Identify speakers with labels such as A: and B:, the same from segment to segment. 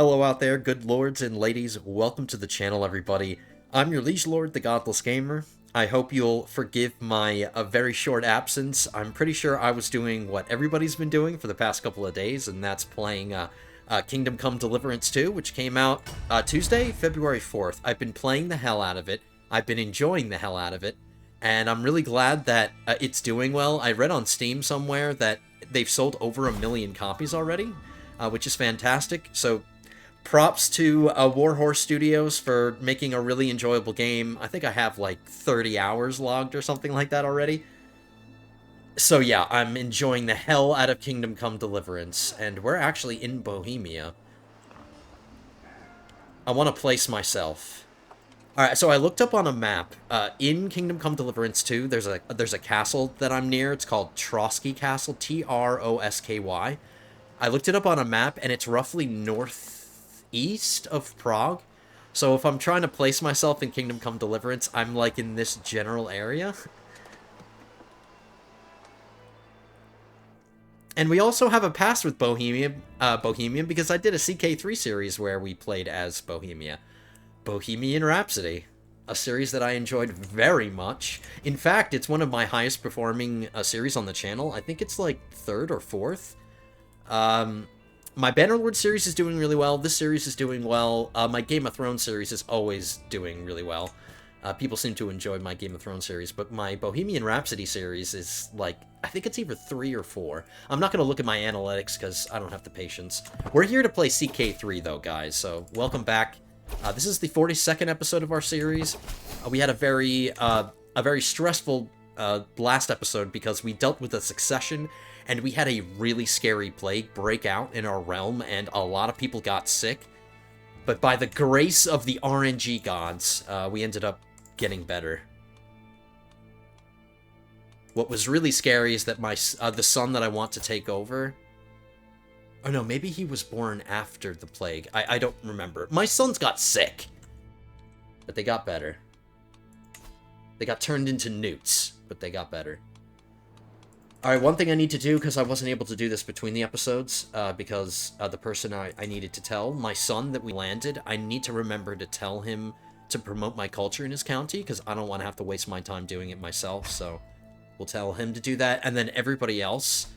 A: Hello out there, good lords and ladies. Welcome to the channel, everybody. I'm your liege lord, the Godless Gamer. I hope you'll forgive my very short absence. I'm pretty sure I was doing what everybody's been doing for the past couple of days, and that's playing Kingdom Come Deliverance 2, which came out Tuesday, February 4th. I've been playing the hell out of it. I've been enjoying the hell out of it, and I'm really glad that it's doing well. I read on Steam somewhere that they've sold over 1 million copies already, which is fantastic. So props to Warhorse Studios for making a really enjoyable game. I think I have like 30 hours logged or something like that already. So yeah, I'm enjoying the hell out of Kingdom Come Deliverance, and we're actually in Bohemia. I want to place myself. Alright, so I looked up on a map. In Kingdom Come Deliverance 2, there's a castle that I'm near. It's called Troski Castle, Trosky. I looked it up on a map, and it's roughly northeast of Prague. So if I'm trying to place myself in Kingdom Come Deliverance, I'm like in this general area. And we also have a past with Bohemian because I did a CK3 series where we played as Bohemia. Bohemian Rhapsody, a series that I enjoyed very much. In fact, it's one of my highest performing series on the channel. I think it's like 3rd or 4th. My Bannerlord series is doing really well. This series is doing well. My Game of Thrones series is always doing really well. People seem to enjoy my Game of Thrones series, but my Bohemian Rhapsody series is like, I think it's either 3 or 4. I'm not going to look at my analytics because I don't have the patience. We're here to play CK3 though, guys, so welcome back. This is the 42nd episode of our series. We had a very stressful last episode because we dealt with a succession, and we had a really scary plague break out in our realm, and a lot of people got sick. But by the grace of the RNG gods, we ended up getting better. What was really scary is that the son that I want to take over... Oh no, maybe he was born after the plague. I don't remember. My sons got sick. But they got better. They got turned into newts, but they got better. Alright, one thing I need to do, because I wasn't able to do this between the episodes, because the person I needed to tell, my son that we landed, I need to remember to tell him to promote my culture in his county, because I don't want to have to waste my time doing it myself, so we'll tell him to do that. And then everybody else,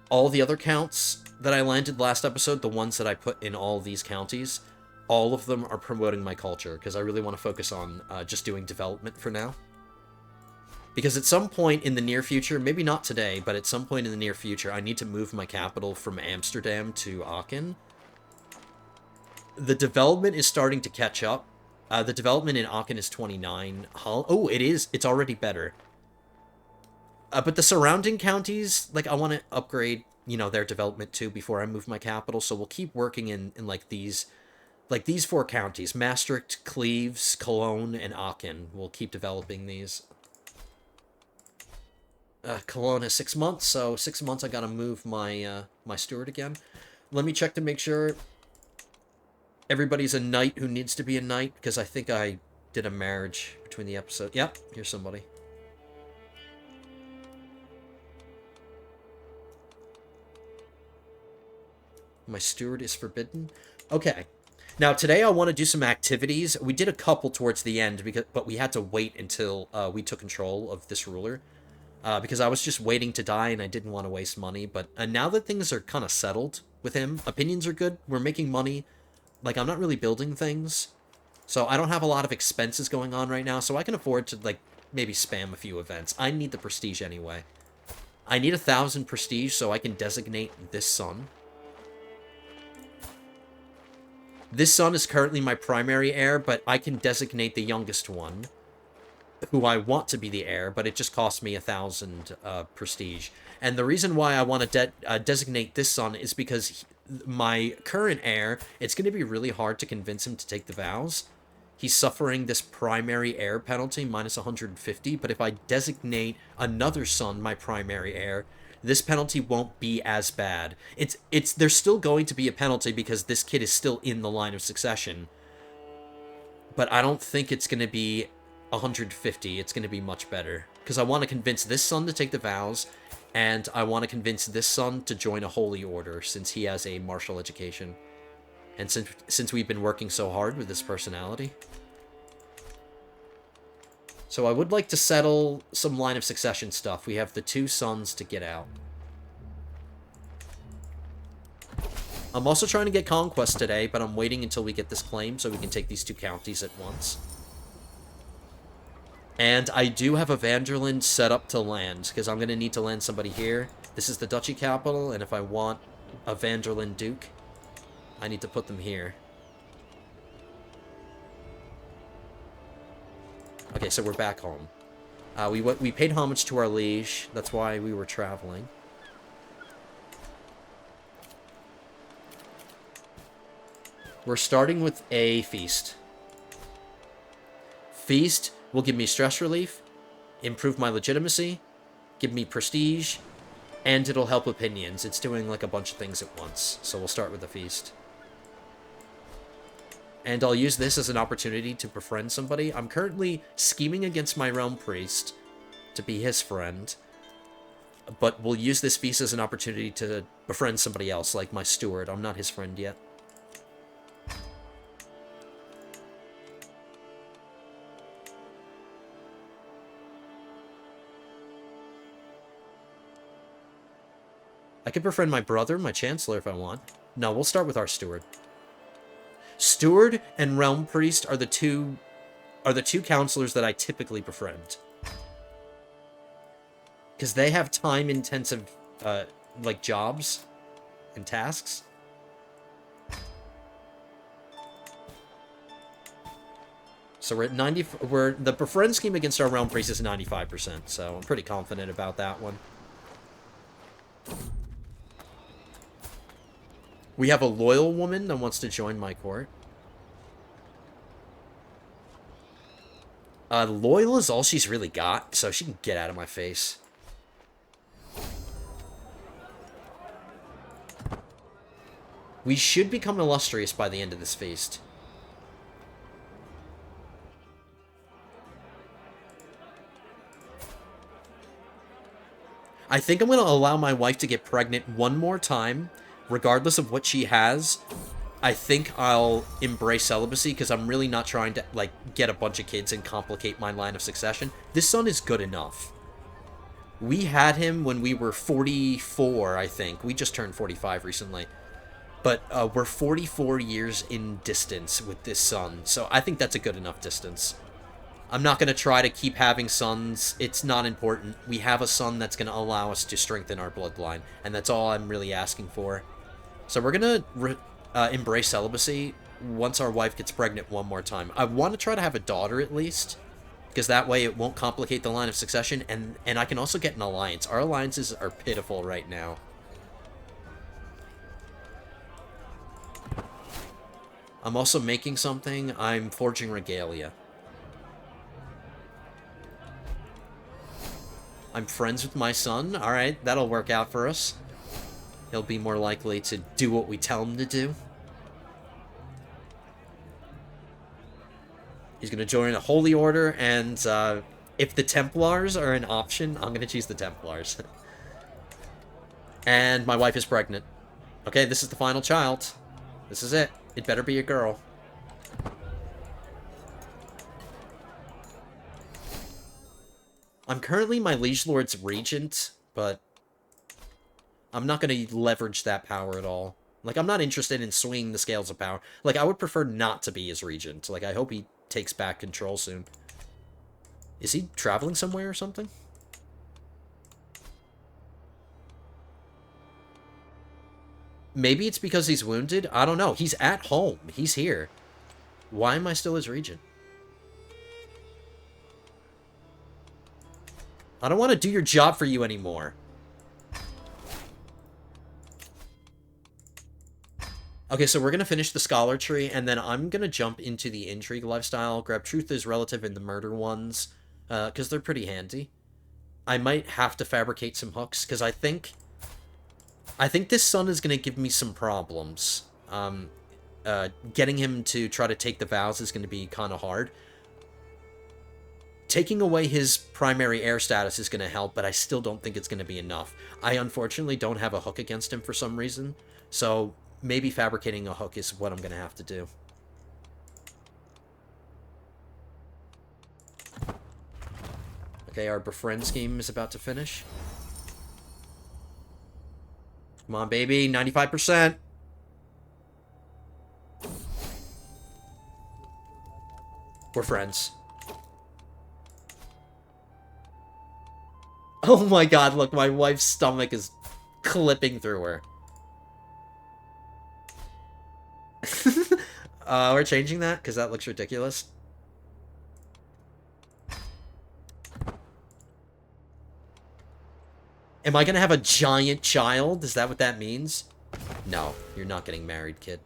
A: all the other counts that I landed last episode, the ones that I put in all these counties, all of them are promoting my culture, because I really want to focus on just doing development for now. Because at some point in the near future, maybe not today, but at some point in the near future, I need to move my capital from Amsterdam to Aachen. The development is starting to catch up. The development in Aachen is 29. Oh, it is. It's already better. But the surrounding counties, like, I want to upgrade, you know, their development too before I move my capital. So we'll keep working in like these 4 counties: Maastricht, Cleves, Cologne, and Aachen. We'll keep developing these. Cologne has 6 months, so 6 months I gotta move my my steward again. Let me check to make sure everybody's a knight who needs to be a knight, because I think I did a marriage between the episode. Yep, here's somebody. My steward is forbidden. Okay. Now, today I want to do some activities. We did a couple towards the end, but we had to wait until we took control of this ruler. Because I was just waiting to die and I didn't want to waste money. But now that things are kind of settled with him, opinions are good, we're making money. Like, I'm not really building things. So I don't have a lot of expenses going on right now, so I can afford to, like, maybe spam a few events. I need the prestige anyway. I need 1,000 prestige so I can designate this son. This son is currently my primary heir, but I can designate the youngest one, who I want to be the heir, but it just costs me 1,000 prestige. And the reason why I want to designate this son is because my current heir, it's going to be really hard to convince him to take the vows. He's suffering this primary heir penalty, minus 150, but if I designate another son my primary heir, this penalty won't be as bad. There's still going to be a penalty because this kid is still in the line of succession, but I don't think it's going to be 150. It's going to be much better, because I want to convince this son to take the vows, and I want to convince this son to join a holy order, since he has a martial education. And since we've been working so hard with this personality. So I would like to settle some line of succession stuff. We have the 2 sons to get out. I'm also trying to get conquest today, but I'm waiting until we get this claim so we can take these 2 counties at once. And I do have a Van Der Linde set up to land, because I'm going to need to land somebody here. This is the duchy capital, and if I want a Van Der Linde duke, I need to put them here. Okay, so we're back home. We paid homage to our liege. That's why we were traveling. We're starting with a feast. Feast will give me stress relief, improve my legitimacy, give me prestige, and it'll help opinions. It's doing like a bunch of things at once. So we'll start with the feast. And I'll use this as an opportunity to befriend somebody. I'm currently scheming against my realm priest to be his friend. But we'll use this feast as an opportunity to befriend somebody else, like my steward. I'm not his friend yet. I could befriend my brother, my chancellor, if I want. No, we'll start with our steward. Steward and Realm Priest are the two counselors that I typically befriend. Because they have time-intensive, like, jobs and tasks. So we're at 90... the befriend scheme against our Realm Priest is 95%, so I'm pretty confident about that one. We have a loyal woman that wants to join my court. Loyal is all she's really got, so she can get out of my face. We should become illustrious by the end of this feast. I think I'm going to allow my wife to get pregnant one more time. Regardless of what she has, I think I'll embrace celibacy because I'm really not trying to, like, get a bunch of kids and complicate my line of succession. This son is good enough. We had him when we were 44, I think. We just turned 45 recently. But we're 44 years in distance with this son, so I think that's a good enough distance. I'm not going to try to keep having sons. It's not important. We have a son that's going to allow us to strengthen our bloodline, and that's all I'm really asking for. So we're going to embrace celibacy once our wife gets pregnant one more time. I want to try to have a daughter at least, because that way it won't complicate the line of succession, and I can also get an alliance. Our alliances are pitiful right now. I'm also making something. I'm forging regalia. I'm friends with my son. Alright, that'll work out for us. He'll be more likely to do what we tell him to do. He's going to join a holy order, and if the Templars are an option, I'm going to choose the Templars. And my wife is pregnant. Okay, this is the final child. This is it. It better be a girl. I'm currently my liege lord's regent, but I'm not going to leverage that power at all. Like, I'm not interested in swinging the scales of power. Like, I would prefer not to be his regent. Like, I hope he takes back control soon. Is he traveling somewhere or something? Maybe it's because he's wounded? I don't know. He's at home. He's here. Why am I still his regent? I don't want to do your job for you anymore. Okay, so we're going to finish the scholar tree, and then I'm going to jump into the intrigue lifestyle, grab truth is relative in the murder ones, because they're pretty handy. I might have to fabricate some hooks, because I think this son is going to give me some problems. Getting him to try to take the vows is going to be kind of hard. Taking away his primary heir status is going to help, but I still don't think it's going to be enough. I unfortunately don't have a hook against him for some reason, so maybe fabricating a hook is what I'm going to have to do. Okay, our befriend scheme is about to finish. Come on, baby. 95%. We're friends. Oh my god, look, my wife's stomach is clipping through her. We're changing that, because that looks ridiculous. Am I gonna have a giant child? Is that what that means? No, you're not getting married, kid.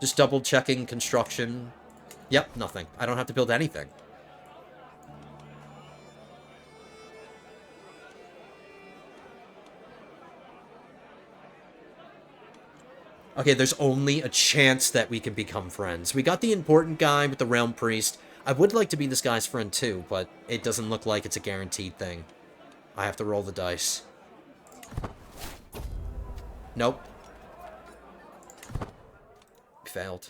A: Just double checking construction. Yep, nothing. I don't have to build anything. Okay, there's only a chance that we can become friends. We got the important guy with the Realm Priest. I would like to be this guy's friend too, but it doesn't look like it's a guaranteed thing. I have to roll the dice. Nope. Failed.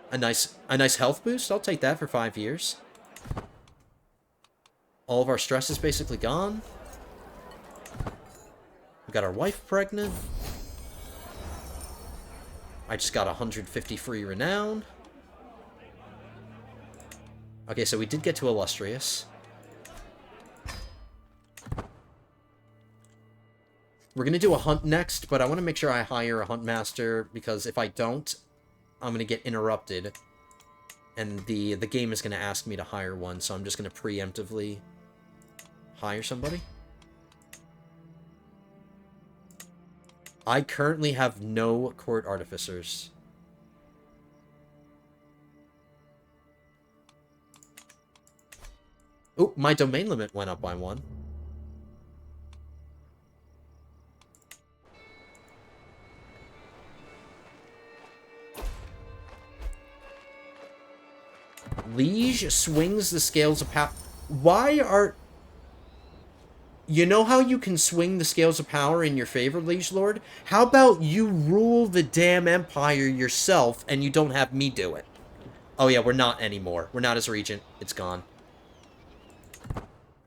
A: A nice health boost? I'll take that for 5 years. All of our stress is basically gone. We got our wife pregnant. I just got 150 free renown. Okay, so we did get to Illustrious. We're going to do a hunt next, but I want to make sure I hire a hunt master, because if I don't, I'm going to get interrupted. And the game is going to ask me to hire one, so I'm just going to preemptively hire somebody. I currently have no court artificers. Oh, my domain limit went up by 1. Liege swings the scales of power. Why are... You know how you can swing the scales of power in your favor, Liege Lord? How about you rule the damn empire yourself and you don't have me do it? Oh yeah, we're not anymore. We're not his regent. It's gone.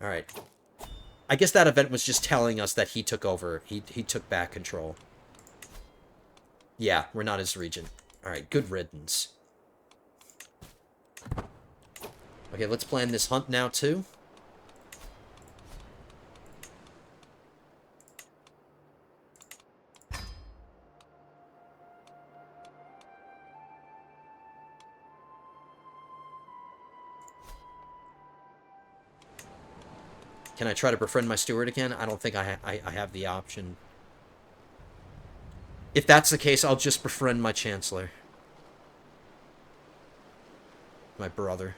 A: Alright. I guess that event was just telling us that he took over. He took back control. Yeah, we're not his regent. Alright, good riddance. Okay, let's plan this hunt now, too. Can I try to befriend my steward again? I don't think I have the option. If that's the case, I'll just befriend my chancellor. My brother.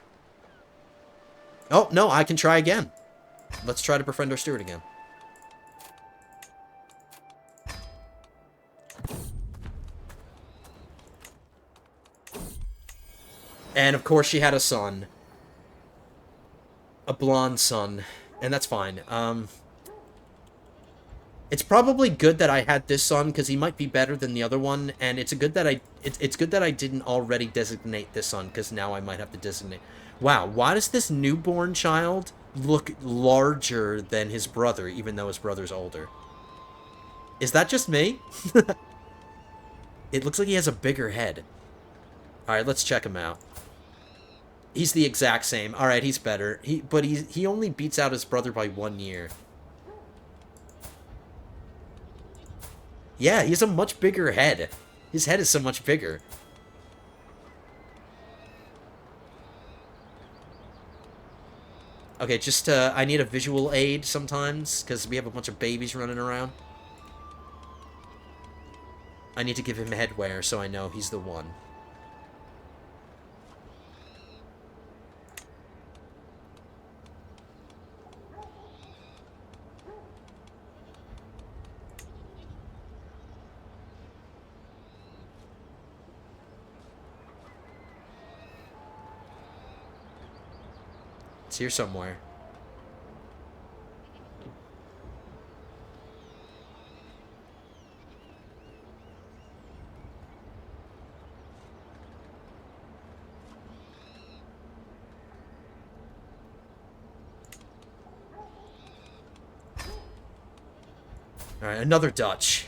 A: Oh, no, I can try again. Let's try to befriend our steward again. And, of course, she had a son. A blonde son. And that's fine. It's probably good that I had this son, because he might be better than the other one, and it's good that I didn't already designate this son, because now I might have to designate. Wow, why does this newborn child look larger than his brother, even though his brother's older? Is that just me? It looks like he has a bigger head. Alright, let's check him out. He's the exact same. Alright, he's better. But he only beats out his brother by 1 year. Yeah, he has a much bigger head. His head is so much bigger. Okay, just, I need a visual aid sometimes, because we have a bunch of babies running around. I need to give him headwear so I know he's the one. It's here somewhere. Alright, another Dutch.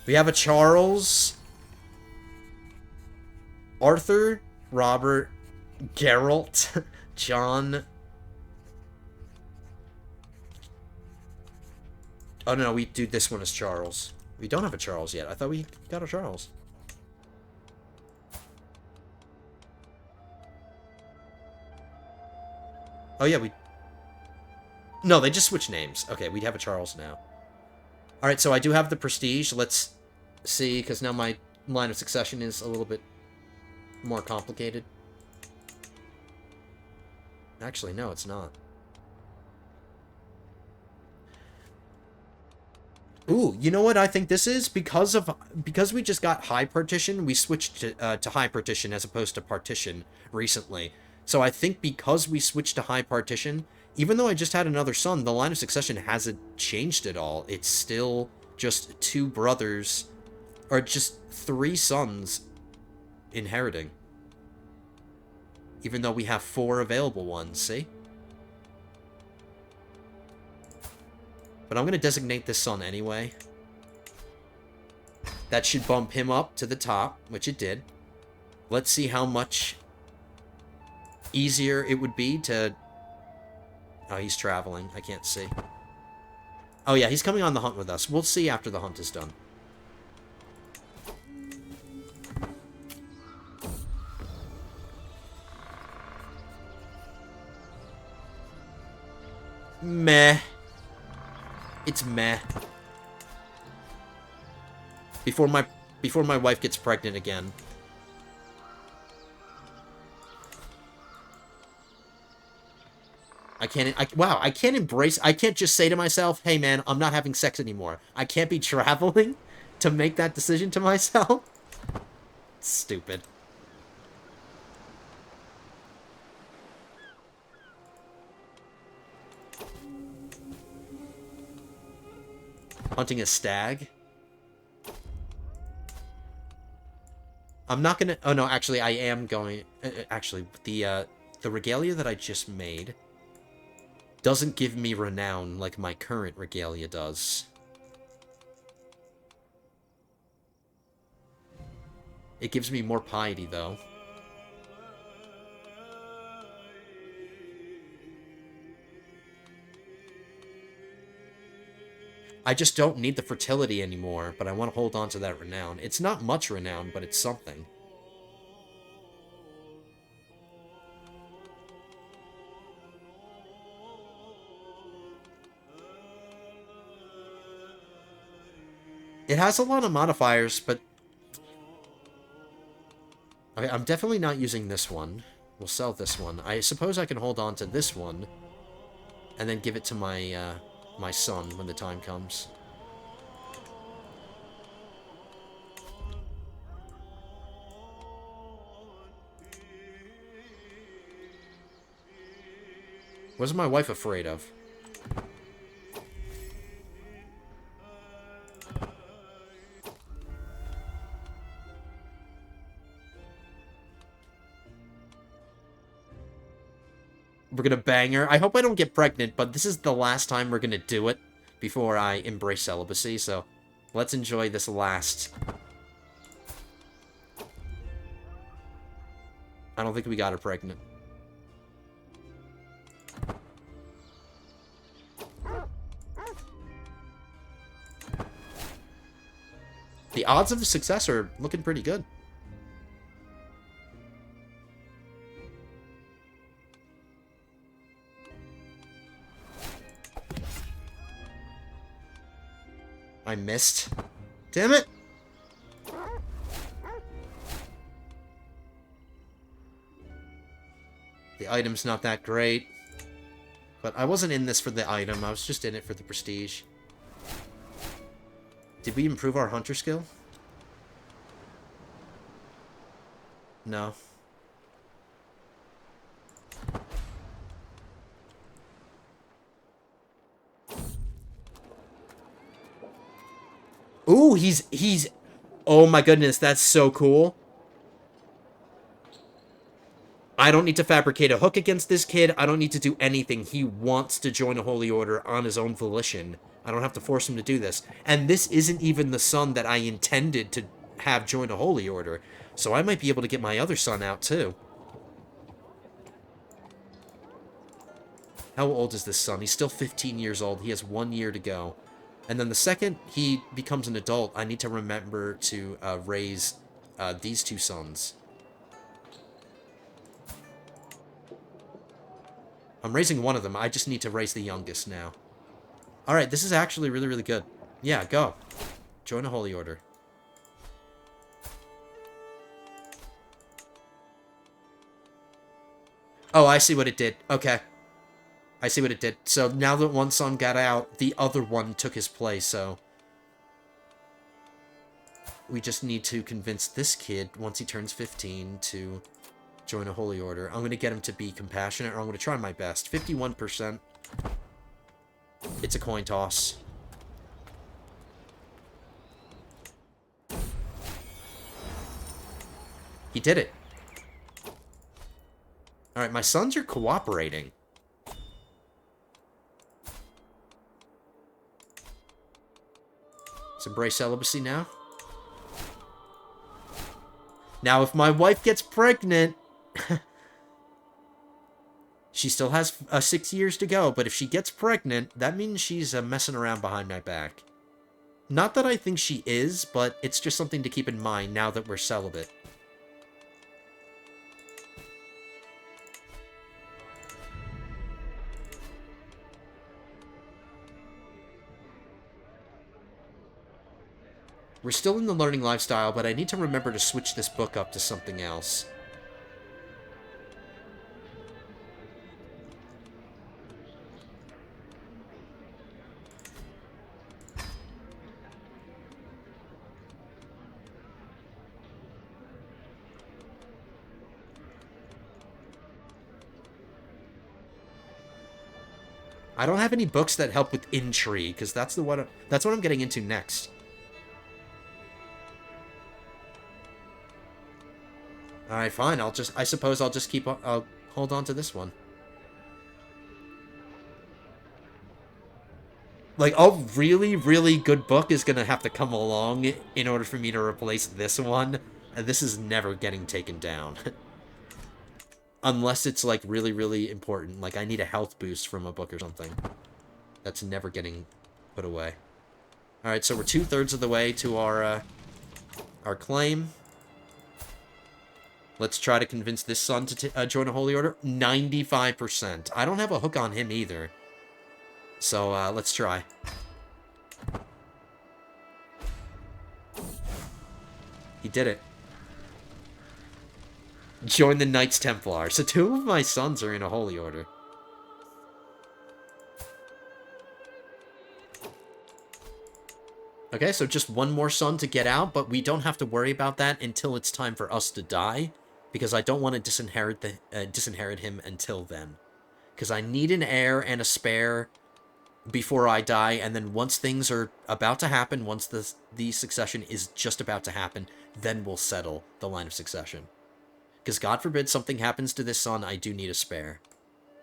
A: We have a Charles, Arthur, Robert, Geralt, John. Oh no, we do this one as Charles. We don't have a Charles yet. I thought we got a Charles. Oh yeah, we... No, they just switched names. Okay, we have a Charles now. Alright, so I do have the prestige. Let's see, because now my line of succession is a little bit more complicated. Actually, no, it's not. Ooh, you know what I think this is? Because we just got high partition, we switched to high partition as opposed to partition recently. So I think because we switched to high partition, even though I just had another son, the line of succession hasn't changed at all. It's still just 2 brothers, or just 3 sons inheriting. Even though we have 4 available ones, see? But I'm going to designate this son anyway. That should bump him up to the top, which it did. Let's see how much easier it would be to... Oh, he's traveling. I can't see. Oh yeah, he's coming on the hunt with us. We'll see after the hunt is done. Meh. It's meh. Before my wife gets pregnant again. I can't just say to myself, hey man, I'm not having sex anymore. I can't be traveling to make that decision to myself. Stupid. Hunting a stag? I'm not gonna... Oh no, actually, I am going... actually, the regalia that I just made doesn't give me renown like my current regalia does. It gives me more piety, though. I just don't need the fertility anymore, but I want to hold on to that renown. It's not much renown, but it's something. It has a lot of modifiers, but... Okay, I'm definitely not using this one. We'll sell this one. I suppose I can hold on to this one, and then give it to my, my son when the time comes. What's my wife afraid of? We're gonna bang her. I hope I don't get pregnant, but this is the last time we're gonna do it before I embrace celibacy, so let's enjoy this last. I don't think we got her pregnant. The odds of success are looking pretty good. I missed. Damn it! The item's not that great. But I wasn't in this for the item, I was just in it for the prestige. Did we improve our hunter skill? No. Ooh, he's... Oh my goodness, that's so cool. I don't need to fabricate a hook against this kid. I don't need to do anything. He wants to join a holy order on his own volition. I don't have to force him to do this. And this isn't even the son that I intended to have join a holy order. So I might be able to get my other son out too. How old is this son? He's still 15 years old. He has 1 year to go. And then the second he becomes an adult, I need to remember to raise these two sons. I'm raising one of them. I just need to raise the youngest now. Alright, this is actually really, really good. Yeah, go. Join a holy order. Oh, I see what it did. Okay. I see what it did. So now that one son got out, the other one took his place, so... We just need to convince this kid, once he turns 15, to join a holy order. I'm going to get him to be compassionate, or I'm going to try my best. 51%. It's a coin toss. He did it. Alright, my sons are cooperating. Let's embrace celibacy now. Now, if my wife gets pregnant... she still has 6 years to go, but if she gets pregnant, that means she's messing around behind my back. Not that I think she is, but it's just something to keep in mind now that we're celibate. We're still in the learning lifestyle, but I need to remember to switch this book up to something else. I don't have any books that help with intrigue, because that's what I'm getting into next. Alright, fine. I suppose I'll just I'll hold on to this one. Like, a really, really good book is gonna have to come along in order for me to replace this one. And this is never getting taken down. Unless it's, like, really, really important. Like, I need a health boost from a book or something. That's never getting put away. Alright, so we're 2/3 of the way to our claim. Let's try to convince this son to join a holy order. 95%. I don't have a hook on him either. So, let's try. He did it. Join the Knights Templar. So 2 of my sons are in a holy order. Okay, so just one more son to get out, but we don't have to worry about that until it's time for us to die. Because I don't want to disinherit him until then. Because I need an heir and a spare before I die, and then once things are about to happen, once the succession is just about to happen, then we'll settle the line of succession. Because God forbid something happens to this son, I do need a spare.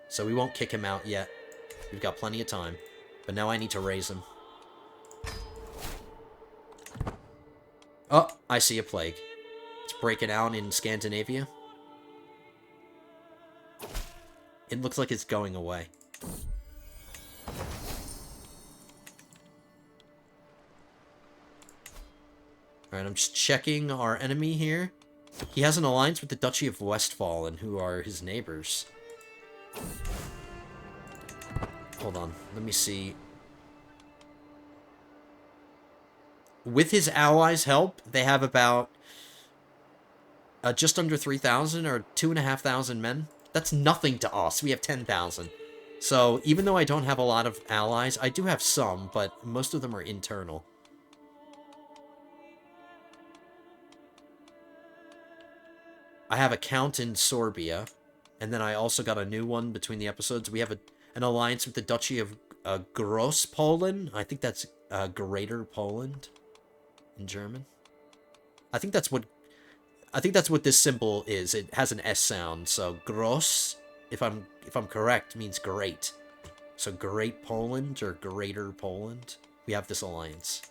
A: So we won't kick him out yet. We've got plenty of time. But now I need to raise him. Oh, I see a plague. It's breaking out in Scandinavia. It looks like it's going away. Alright, I'm just checking our enemy here. He has an alliance with the Duchy of Westfalen, who are his neighbors. Hold on, let me see. With his allies' help, they have about just under 3,000 or 2,500 men. That's nothing to us. We have 10,000. So even though I don't have a lot of allies, I do have some, but most of them are internal. I have a count in Sorbia, and then I also got a new one between the episodes. We have an alliance with the Duchy of Gross Poland. I think that's Greater Poland in German. I think that's what this symbol is. It has an S sound, so Gross, if I'm correct, means great. So Great Poland or Greater Poland. We have this alliance.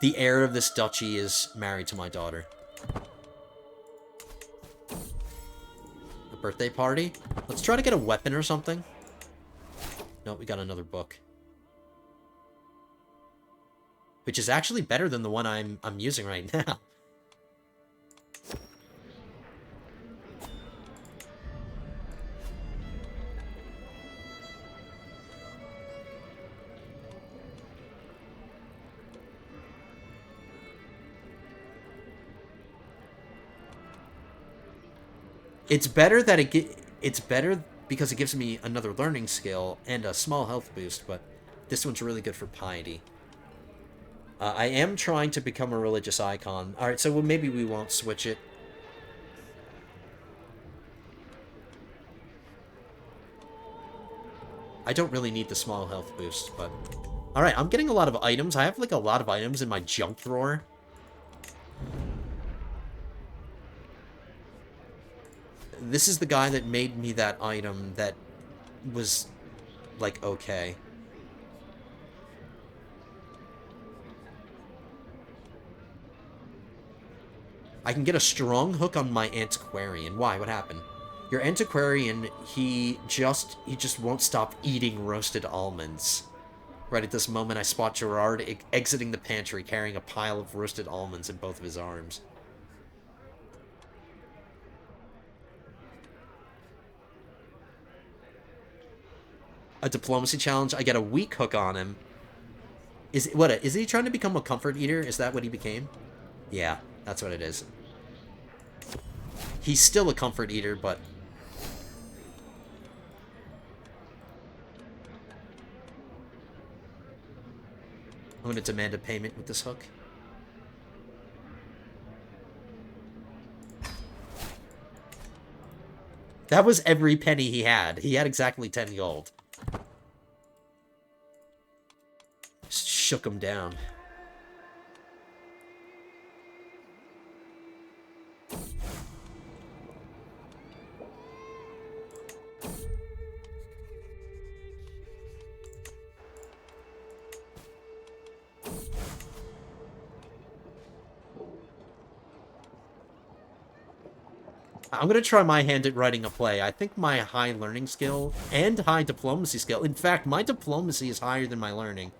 A: The heir of this duchy is married to my daughter. A birthday party? Let's try to get a weapon or something. No, we got another book. Which is actually better than the one I'm using right now. It's better that it's better because it gives me another learning skill and a small health boost, but this one's really good for piety. I am trying to become a religious icon. Alright, so maybe we won't switch it. I don't really need the small health boost, but... Alright, I'm getting a lot of items. I have, like, a lot of items in my junk drawer. This is the guy that made me that item that was, like, okay. I can get a strong hook on my antiquarian. Why? What happened? Your antiquarian, he just won't stop eating roasted almonds. Right at this moment, I spot Gerard exiting the pantry, carrying a pile of roasted almonds in both of his arms. A diplomacy challenge. I get a weak hook on him. Is he trying to become a comfort eater? Is that what he became? Yeah, that's what it is. He's still a comfort eater, but... I'm going to demand a payment with this hook. That was every penny he had. He had exactly 10 gold. Just shook him down. I'm going to try my hand at writing a play. I think my high learning skill and high diplomacy skill... In fact, my diplomacy is higher than my learning.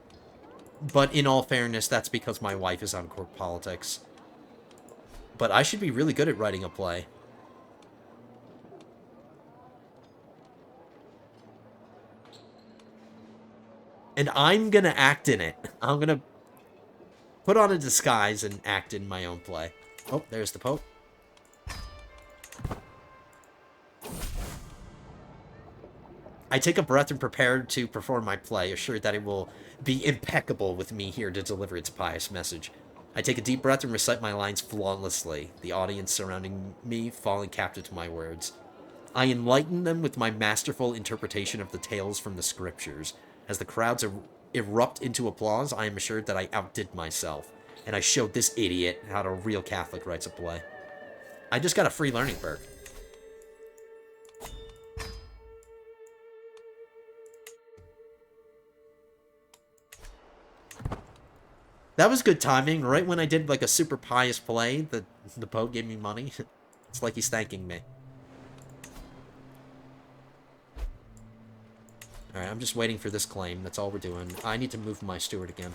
A: But in all fairness, that's because my wife is on court politics. But I should be really good at writing a play. And I'm going to act in it. I'm going to put on a disguise and act in my own play. Oh, there's the Pope. I take a breath and prepare to perform my play, assured that it will be impeccable with me here to deliver its pious message. I take a deep breath and recite my lines flawlessly, the audience surrounding me falling captive to my words. I enlighten them with my masterful interpretation of the tales from the scriptures. As the crowds erupt into applause, I am assured that I outdid myself, and I showed this idiot how a real Catholic writes a play. I just got a free learning perk. That was good timing. Right when I did like a super pious play, the Pope gave me money. It's like he's thanking me. Alright, I'm just waiting for this claim. That's all we're doing. I need to move my steward again.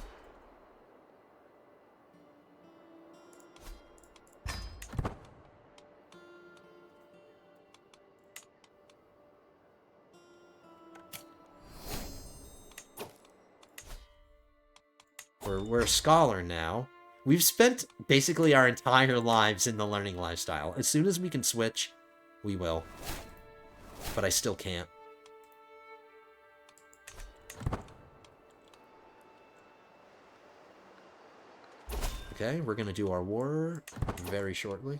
A: We're a scholar now. We've spent basically our entire lives in the learning lifestyle. As soon as we can switch, we will. But I still can't. Okay, we're gonna do our war very shortly.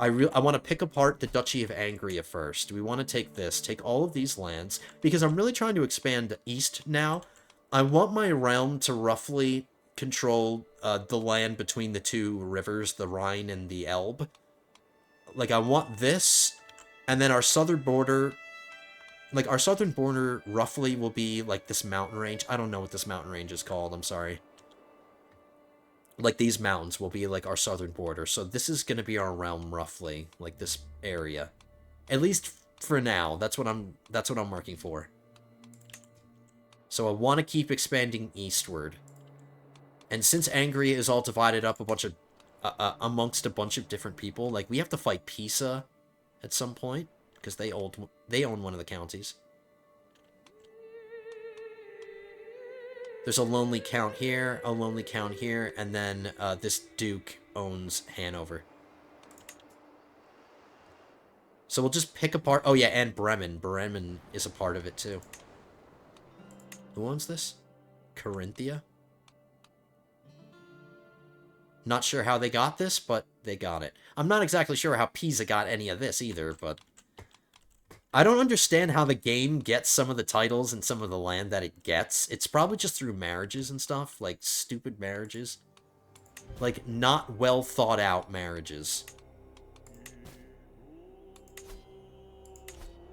A: I want to pick apart the Duchy of Angria first. We want to take this, take all of these lands, because I'm really trying to expand east now. I want my realm to roughly control the land between the two rivers, the Rhine and the Elbe. Like, I want this, and then our southern border... Like, our southern border roughly will be, like, this mountain range. I don't know what this mountain range is called, I'm sorry. Like, these mountains will be, like, our southern border. So this is going to be our realm, roughly. Like, this area. At least for now. That's what I'm working for. So I want to keep expanding eastward. And since Angria is all divided up amongst a bunch of different people, like, we have to fight Pisa at some point. Because they own one of the counties. There's a lonely count here, a lonely count here, and then this duke owns Hanover. So we'll just pick apart... Oh yeah, and Bremen. Bremen is a part of it too. Who owns this? Carinthia? Not sure how they got this, but they got it. I'm not exactly sure how Pisa got any of this either, but... I don't understand how the game gets some of the titles and some of the land that it gets. It's probably just through marriages and stuff, like stupid marriages. Like, not well thought out marriages.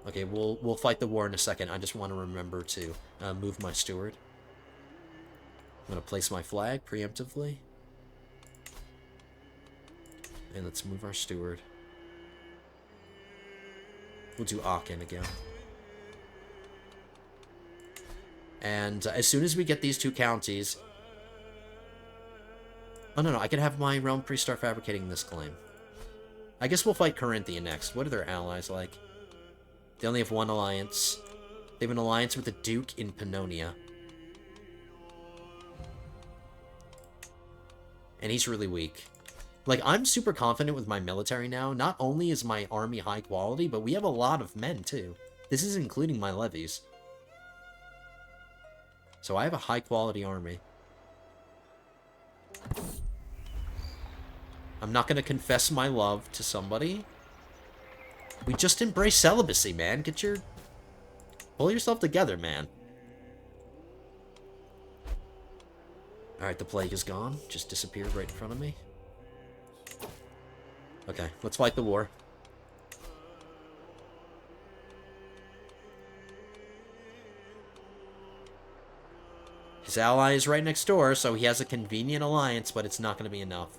A: Okay, we'll fight the war in a second. I just want to remember to move my steward. I'm going to place my flag preemptively. And let's move our steward. We'll do Aachen again. And as soon as we get these two counties... Oh, no, I can have my realm priest start fabricating this claim. I guess we'll fight Carinthia next. What are their allies like? They only have one alliance. They have an alliance with the Duke in Pannonia. And he's really weak. Like, I'm super confident with my military now. Not only is my army high quality, but we have a lot of men, too. This is including my levies. So I have a high quality army. I'm not going to confess my love to somebody. We just embrace celibacy, man. Pull yourself together, man. Alright, the plague is gone. Just disappeared right in front of me. Okay, let's fight the war. His ally is right next door, so he has a convenient alliance, but it's not going to be enough.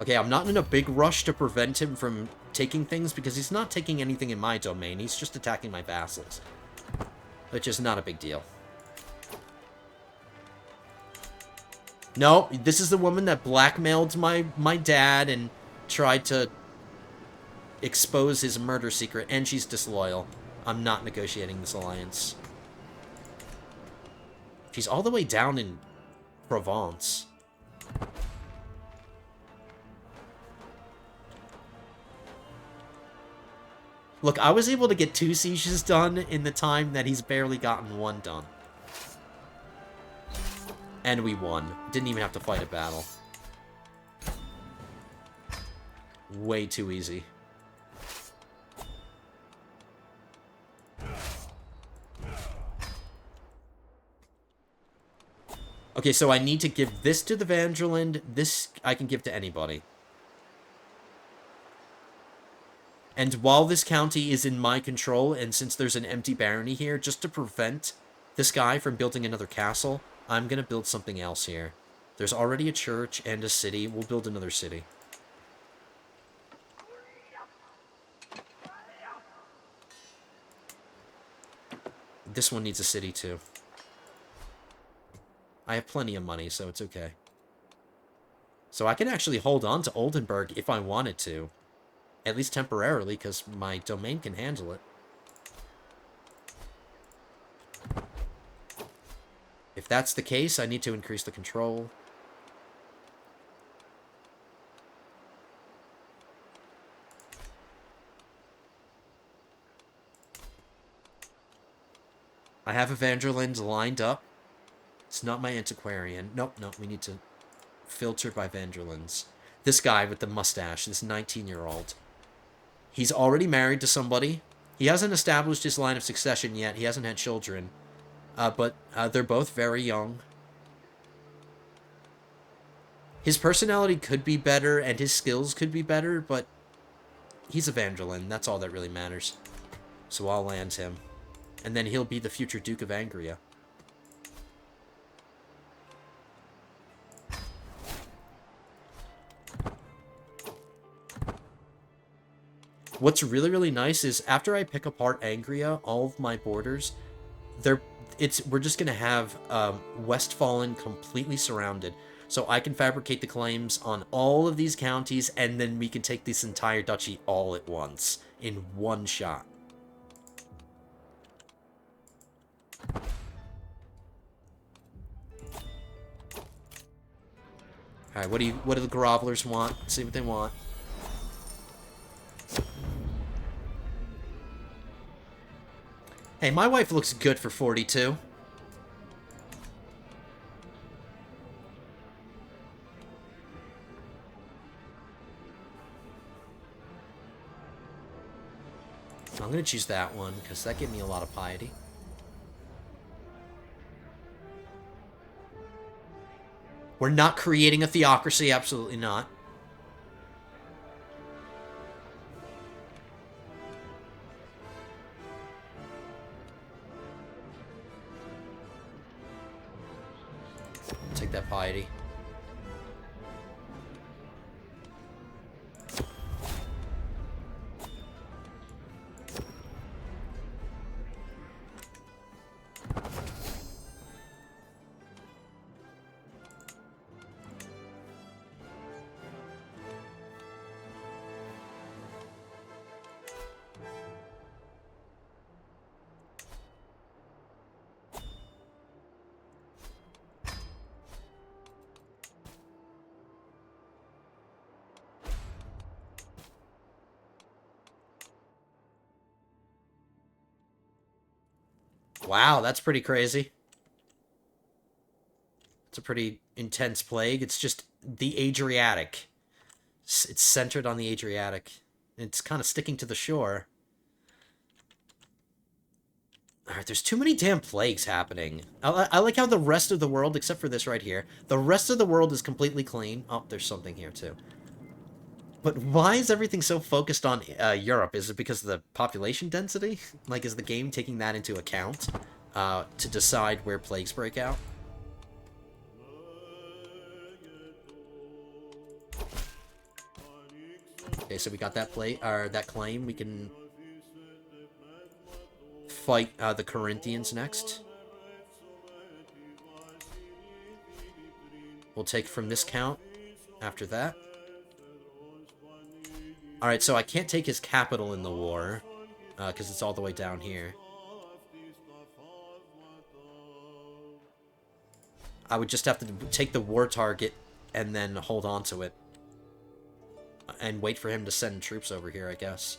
A: Okay, I'm not in a big rush to prevent him from taking things, because he's not taking anything in my domain. He's just attacking my vassals. Which is not a big deal. No, this is the woman that blackmailed my dad and tried to expose his murder secret, and she's disloyal. I'm not negotiating this alliance. She's all the way down in Provence. Look, I was able to get 2 sieges done in the time that he's barely gotten 1 done. And we won. Didn't even have to fight a battle. Way too easy. Okay, so I need to give this to the Van Der Linde. This I can give to anybody. And while this county is in my control, and since there's an empty barony here, just to prevent this guy from building another castle, I'm going to build something else here. There's already a church and a city. We'll build another city. This one needs a city, too. I have plenty of money, so it's okay. So I can actually hold on to Oldenburg if I wanted to. At least temporarily, because my domain can handle it. If that's the case, I need to increase the control. I have a Van Der Linde lined up. It's not my antiquarian. Nope, we need to filter by Van Der Lindes. This guy with the mustache, this 19-year-old. He's already married to somebody. He hasn't established his line of succession yet. He hasn't had children. But they're both very young. His personality could be better, and his skills could be better, but he's a Van Der Linde. That's all that really matters. So I'll land him. And then he'll be the future Duke of Angria. What's really, really nice is after I pick apart Angria, all of my borders, we're just going to have Westfalen completely surrounded. So I can fabricate the claims on all of these counties, and then we can take this entire duchy all at once, in one shot. Alright, what do the grovelers want? Let's see what they want. Hey, my wife looks good for 42. I'm going to choose that one, because that gave me a lot of piety. We're not creating a theocracy, absolutely not. Take that piety. Wow, that's pretty crazy. It's a pretty intense plague. It's just the Adriatic. It's centered on the Adriatic. It's kind of sticking to the shore. Alright, there's too many damn plagues happening. I like how the rest of the world, except for this right here, the rest of the world is completely clean. Oh, there's something here too. But why is everything so focused on Europe? Is it because of the population density? Like, is the game taking that into account to decide where plagues break out? Okay, so we got that that claim. We can fight the Corinthians next. We'll take from this count after that. Alright, so I can't take his capital in the war, because it's all the way down here. I would just have to take the war target and then hold on to it. And wait for him to send troops over here, I guess.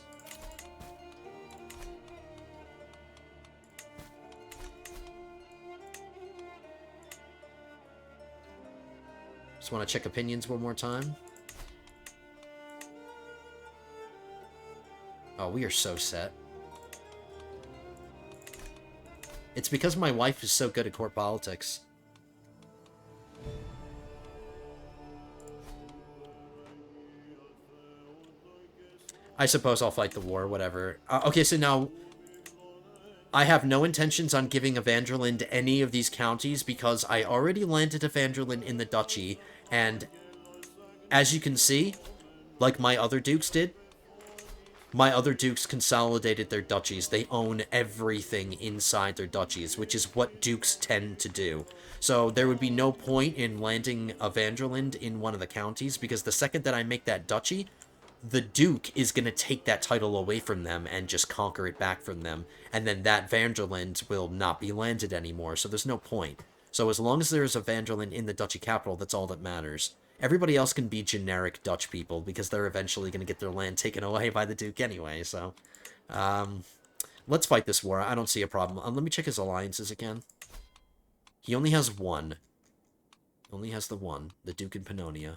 A: Just want to check opinions one more time. Oh, we are so set. It's because my wife is so good at court politics. I suppose I'll fight the war, whatever. Okay, so now... I have no intentions on giving Van Der Linde any of these counties because I already landed Van Der Linde in the duchy, and as you can see, like my other dukes did, my other dukes consolidated their duchies. They own everything inside their duchies, which is what dukes tend to do. So there would be no point in landing a Van Der Linde in one of the counties, because the second that I make that duchy, the duke is going to take that title away from them and just conquer it back from them. And then that Van Der Linde will not be landed anymore, so there's no point. So as long as there's a Van Der Linde in the duchy capital, that's all that matters. Everybody else can be generic Dutch people, because they're eventually going to get their land taken away by the duke anyway, so... let's fight this war. I don't see a problem. Let me check his alliances again. He only has one. Only has the one. The Duke in Pannonia.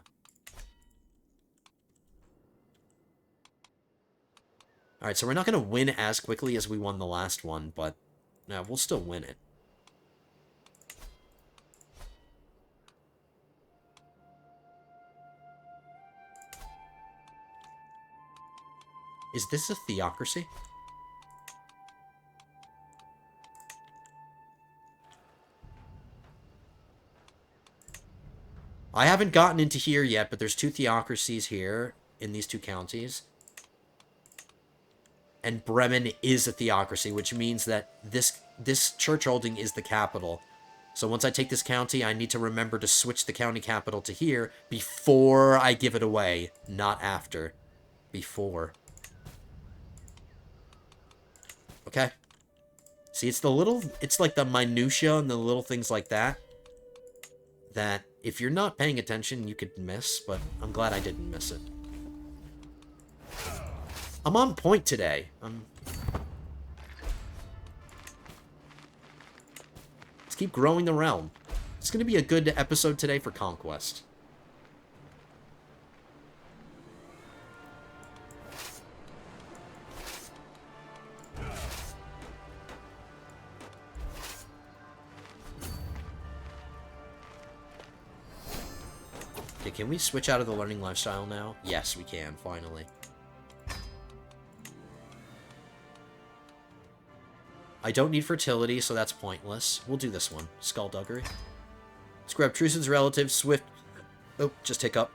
A: Alright, so we're not going to win as quickly as we won the last one, but... no, we'll still win it. Is this a theocracy? I haven't gotten into here yet, but there's 2 theocracies here in these 2 counties. And Bremen is a theocracy, which means that this church holding is the capital. So once I take this county, I need to remember to switch the county capital to here before I give it away, not after. Before. Okay. See, it's like the minutia and the little things like that. That, if you're not paying attention, you could miss, but I'm glad I didn't miss it. I'm on point today. Let's keep growing the realm. It's going to be a good episode today for Conquest. Okay, can we switch out of the learning lifestyle now? Yes, we can, finally. I don't need fertility, so that's pointless. We'll do this one. Skullduggery. Let's grab Truth's relative, swift... oh, just hiccup.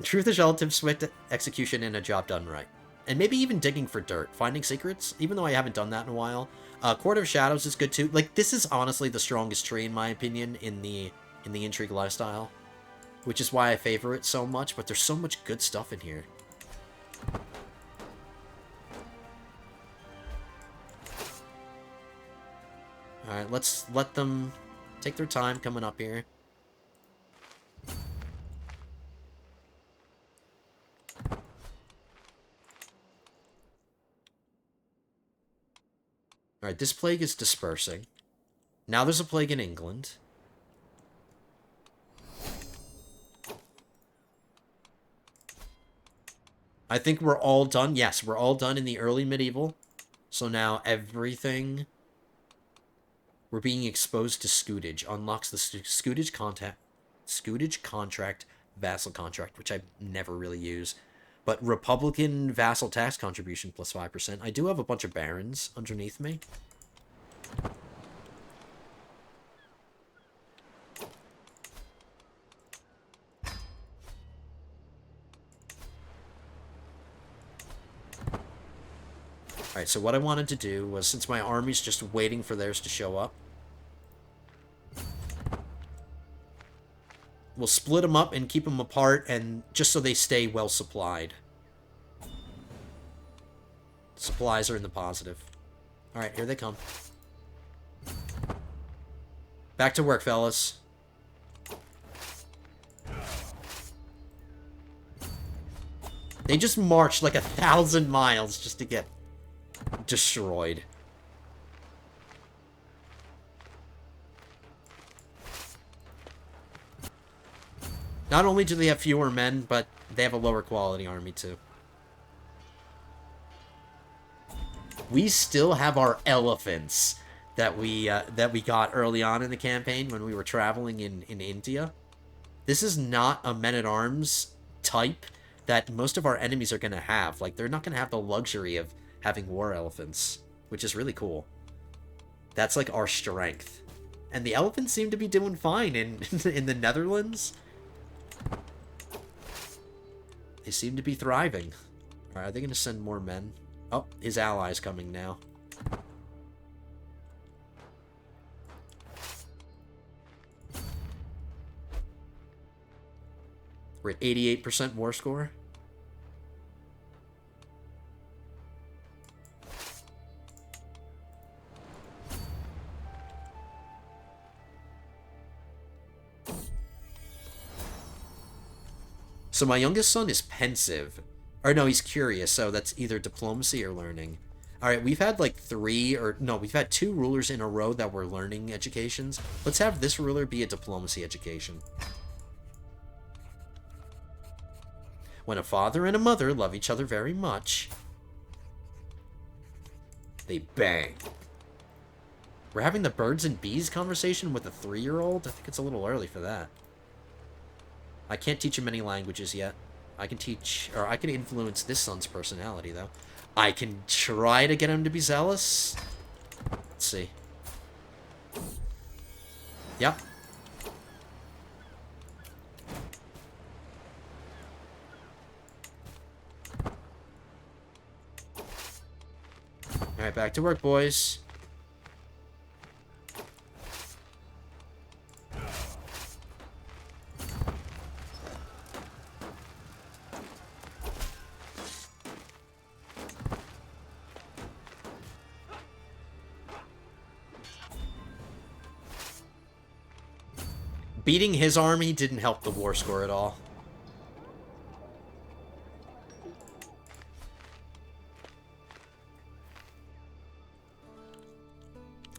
A: Truth's relative, swift execution, and a job done right. And maybe even digging for dirt. Finding secrets, even though I haven't done that in a while. Court of Shadows is good too. Like, this is honestly the strongest tree, in my opinion, in the Intrigue lifestyle. Which is why I favor it so much, but there's so much good stuff in here. Alright, let's let them take their time coming up here. Alright, this plague is dispersing. Now there's a plague in England. I think we're all done. Yes, we're all done in the early medieval. So now everything... we're being exposed to scutage. Unlocks the scutage contract, vassal contract, which I never really use. But Republican vassal tax contribution plus 5%. I do have a bunch of barons underneath me. Alright, so what I wanted to do was, since my army's just waiting for theirs to show up, we'll split them up and keep them apart, and just so they stay well supplied. Supplies are in the positive. Alright, here they come. Back to work, fellas. They just marched like 1,000 miles just to get destroyed. Not only do they have fewer men, but they have a lower quality army too. We still have our elephants that we got early on in the campaign when we were traveling in India. This is not a men-at-arms type that most of our enemies are going to have. Like, they're not going to have the luxury of having war elephants, which is really cool. That's like our strength. And the elephants seem to be doing fine in in the Netherlands. They seem to be thriving. Alright, are they going to send more men? Oh, his ally's coming now. We're at 88% war score. So my youngest son is pensive. Or no, he's curious, so that's either diplomacy or learning. Alright, we've had like we've had 2 rulers in a row that were learning educations. Let's have this ruler be a diplomacy education. When a father and a mother love each other very much, they bang. We're having the birds and bees conversation with a 3-year-old? I think it's a little early for that. I can't teach him any languages yet. I can influence this son's personality, though. I can try to get him to be zealous. Let's see. Yep. Alright, back to work, boys. Beating his army didn't help the war score at all.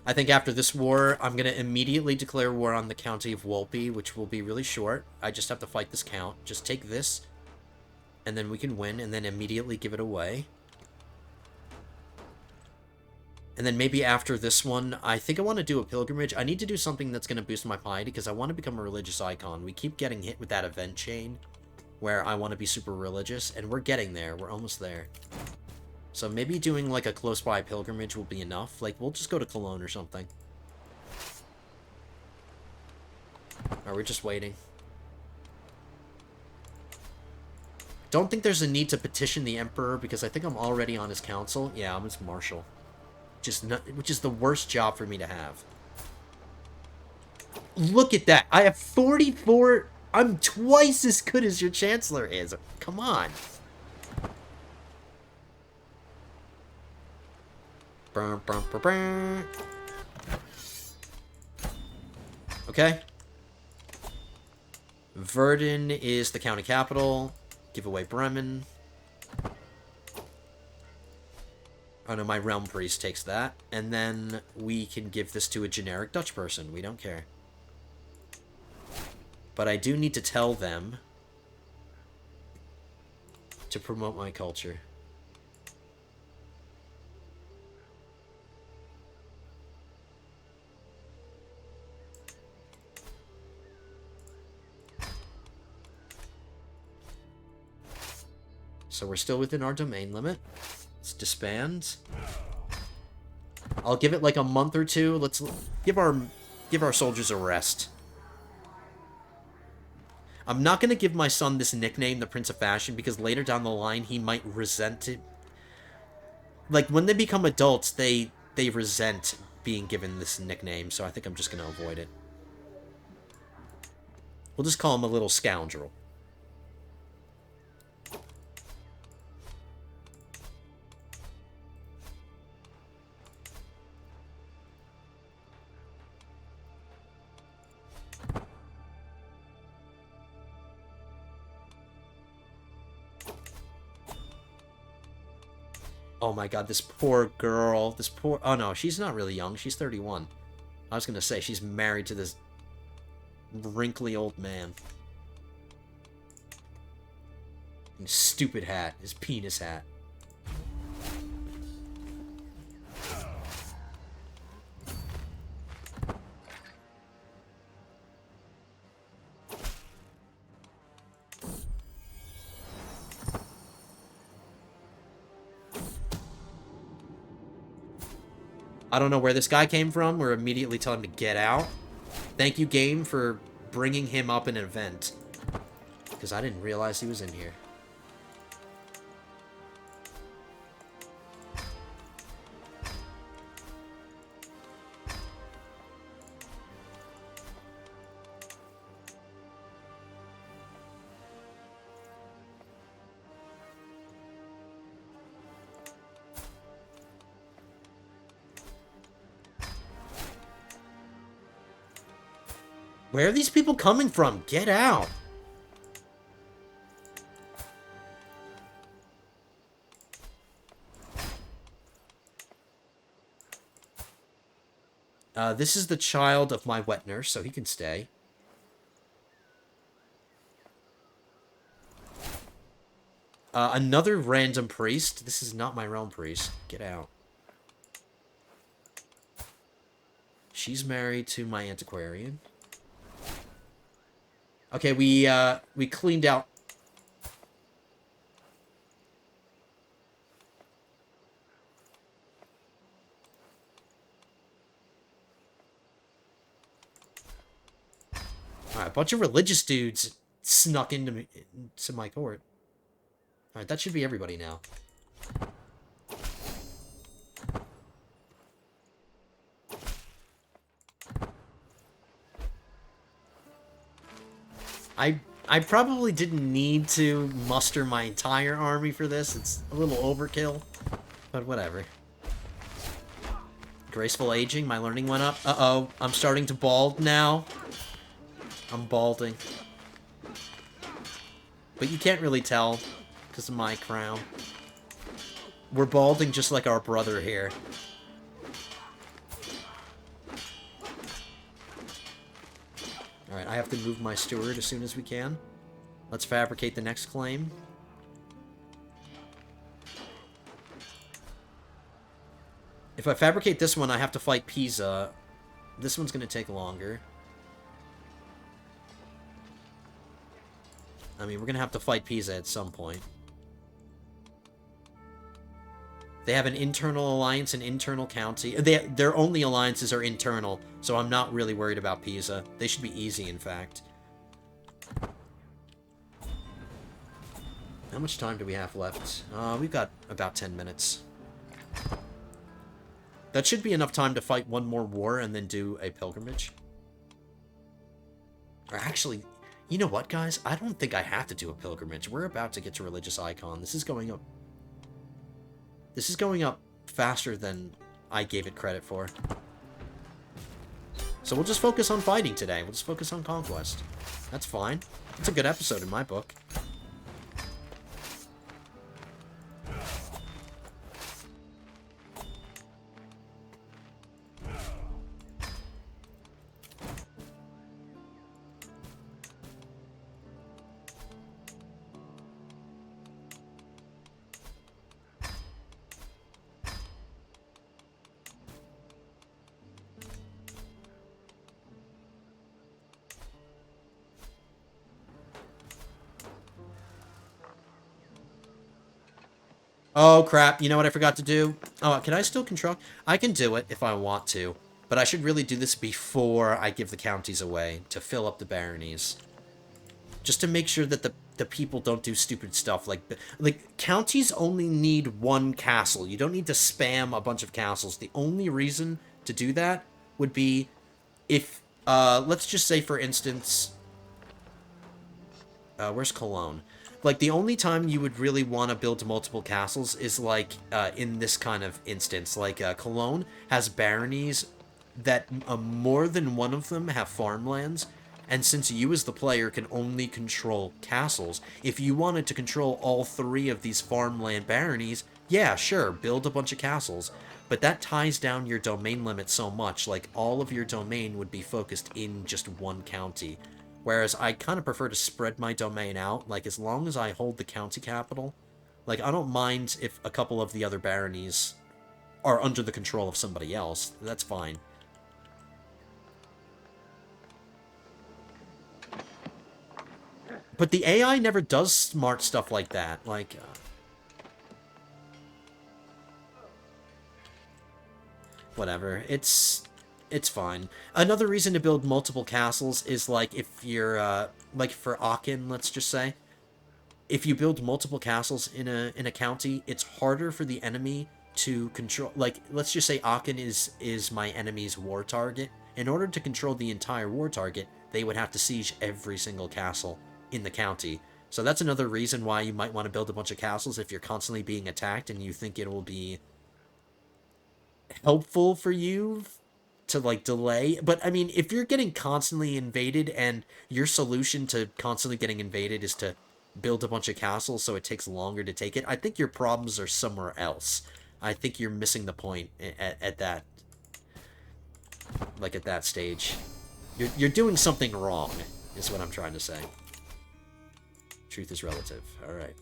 A: I think after this war, I'm going to immediately declare war on the County of Wolpe, which will be really short. I just have to fight this count. Just take this, and then we can win, and then immediately give it away. And then maybe after this one, I think I want to do a pilgrimage. I need to do something that's going to boost my piety, because I want to become a religious icon. We keep getting hit with that event chain, where I want to be super religious, and we're getting there. We're almost there. So maybe doing like a close by pilgrimage will be enough. Like, we'll just go to Cologne or something. Or we're just waiting. Don't think there's a need to petition the Emperor, because I think I'm already on his council. Yeah, I'm his marshal. Which is the worst job for me to have. Look at that. I have 44... I'm twice as good as your Chancellor is. Come on. Okay. Verdun is the county capital. Give away Bremen. Oh no, my realm priest takes that. And then we can give this to a generic Dutch person. We don't care. But I do need to tell them to promote my culture. So we're still within our domain limit. Let's disband. I'll give it like a month or two. Let's give our soldiers a rest. I'm not going to give my son this nickname, the Prince of Fashion, because later down the line he might resent it. Like, when they become adults, they resent being given this nickname, so I think I'm just going to avoid it. We'll just call him a little scoundrel. Oh my god, this poor girl. This poor... Oh no, she's not really young. She's 31. I was gonna say, she's married to this wrinkly old man. And his stupid hat. His penis hat. I don't know where this guy came from. We're immediately telling him to get out. Thank you, game, for bringing him up in an event. Because I didn't realize he was in here. Where are these people coming from? Get out! This is the child of my wet nurse, so he can stay. Another random priest. This is not my realm priest. Get out. She's married to my antiquarian. Okay, we cleaned out. Alright, a bunch of religious dudes snuck into my court. Alright, that should be everybody now. I probably didn't need to muster my entire army for this. It's a little overkill, but whatever. Graceful aging, my learning went up. Uh-oh, I'm starting to bald now. I'm balding. But you can't really tell because of my crown. We're balding just like our brother here. Alright, I have to move my steward as soon as we can. Let's fabricate the next claim. If I fabricate this one, I have to fight Pisa. This one's going to take longer. I mean, we're going to have to fight Pisa at some point. They have an internal alliance, an internal county. Their only alliances are internal, so I'm not really worried about Pisa. They should be easy, in fact. How much time do we have left? We've got about 10 minutes. That should be enough time to fight one more war and then do a pilgrimage. Or actually, you know what, guys? I don't think I have to do a pilgrimage. We're about to get to Religious Icon. This is going up. This is going up faster than I gave it credit for. So we'll just focus on fighting today. We'll just focus on conquest. That's fine. It's a good episode in my book. Oh, crap. You know what I forgot to do? Oh, can I still control? I can do it if I want to. But I should really do this before I give the counties away to fill up the baronies. Just to make sure that the people don't do stupid stuff. Like, counties only need one castle. You don't need to spam a bunch of castles. The only reason to do that would be if, let's just say, for instance... where's Cologne? Like, the only time you would really want to build multiple castles is, like, in this kind of instance. Like, Cologne has baronies that more than one of them have farmlands. And since you as the player can only control castles, if you wanted to control all three of these farmland baronies, yeah, sure, build a bunch of castles. But that ties down your domain limit so much, like, all of your domain would be focused in just one county. Whereas I kind of prefer to spread my domain out. Like, as long as I hold the county capital, like, I don't mind if a couple of the other baronies are under the control of somebody else. That's fine. But the AI never does smart stuff like that. Like, whatever. It's fine. Another reason to build multiple castles is, like, if you're, like, for Aachen, let's just say, if you build multiple castles in a county, it's harder for the enemy to control. Like, let's just say Aachen is my enemy's war target. In order to control the entire war target, they would have to siege every single castle in the county. So that's another reason why you might want to build a bunch of castles if you're constantly being attacked and you think it will be helpful for you to, like, delay. But, I mean, if you're getting constantly invaded and your solution to constantly getting invaded is to build a bunch of castles so it takes longer to take it, I think your problems are somewhere else. I think you're missing the point at that, like, at that stage. You're doing something wrong, is what I'm trying to say. Truth is relative. Alright.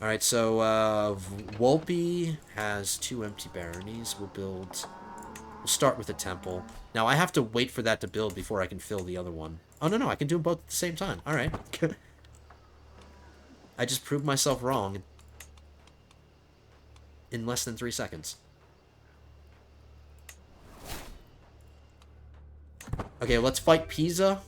A: Alright, so, Volpe has 2 empty baronies. We'll start with a temple. Now, I have to wait for that to build before I can fill the other one. Oh, no, I can do them both at the same time. Alright. I just proved myself wrong in less than 3 seconds. Okay, let's fight Pisa.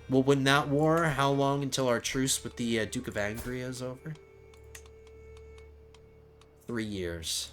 A: We'll win that war. How long until our truce with the Duke of Angria is over? 3 years.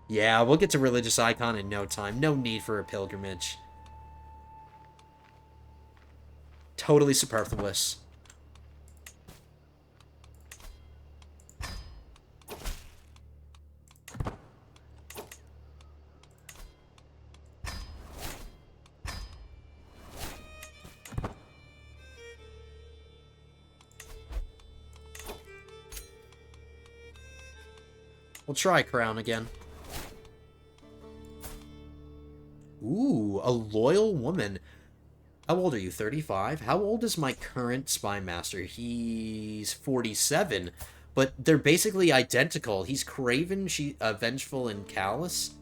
A: Yeah, we'll get to religious icon in no time. No need for a pilgrimage. Totally superfluous. We'll try crown again. Ooh, a loyal woman. How old are you? 35? How old is my current spy master? He's 47. But they're basically identical. He's craven, vengeful, and callous.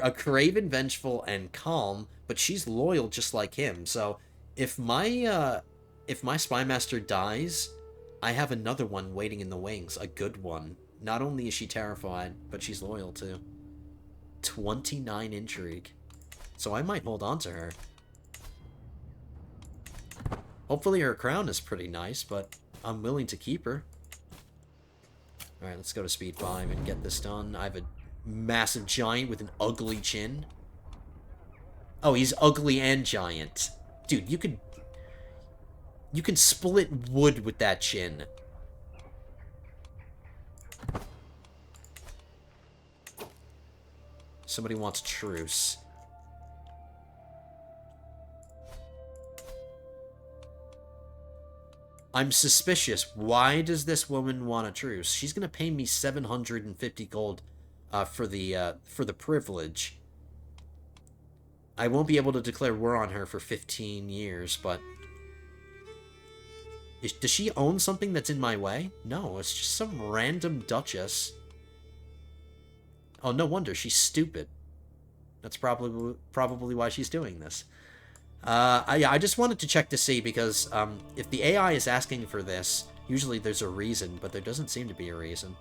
A: A craven, vengeful, and calm, but she's loyal just like him. So if my spy master dies, I have another one waiting in the wings, a good one. Not only is she terrified, but she's loyal too. 29 intrigue. So I might hold on to her. Hopefully her crown is pretty nice, but I'm willing to keep her. Alright, let's go to speed 5 and get this done. I have a massive giant with an ugly chin. Oh, he's ugly and giant. Dude, you can split wood with that chin. Somebody wants truce. I'm suspicious. Why does this woman want a truce? She's gonna pay me 750 gold for the privilege. I won't be able to declare war on her for 15 years, but... does she own something that's in my way? No, it's just some random duchess. Oh, no wonder. She's stupid. That's probably why she's doing this. Yeah, I just wanted to check to see, because if the AI is asking for this, usually there's a reason, but there doesn't seem to be a reason.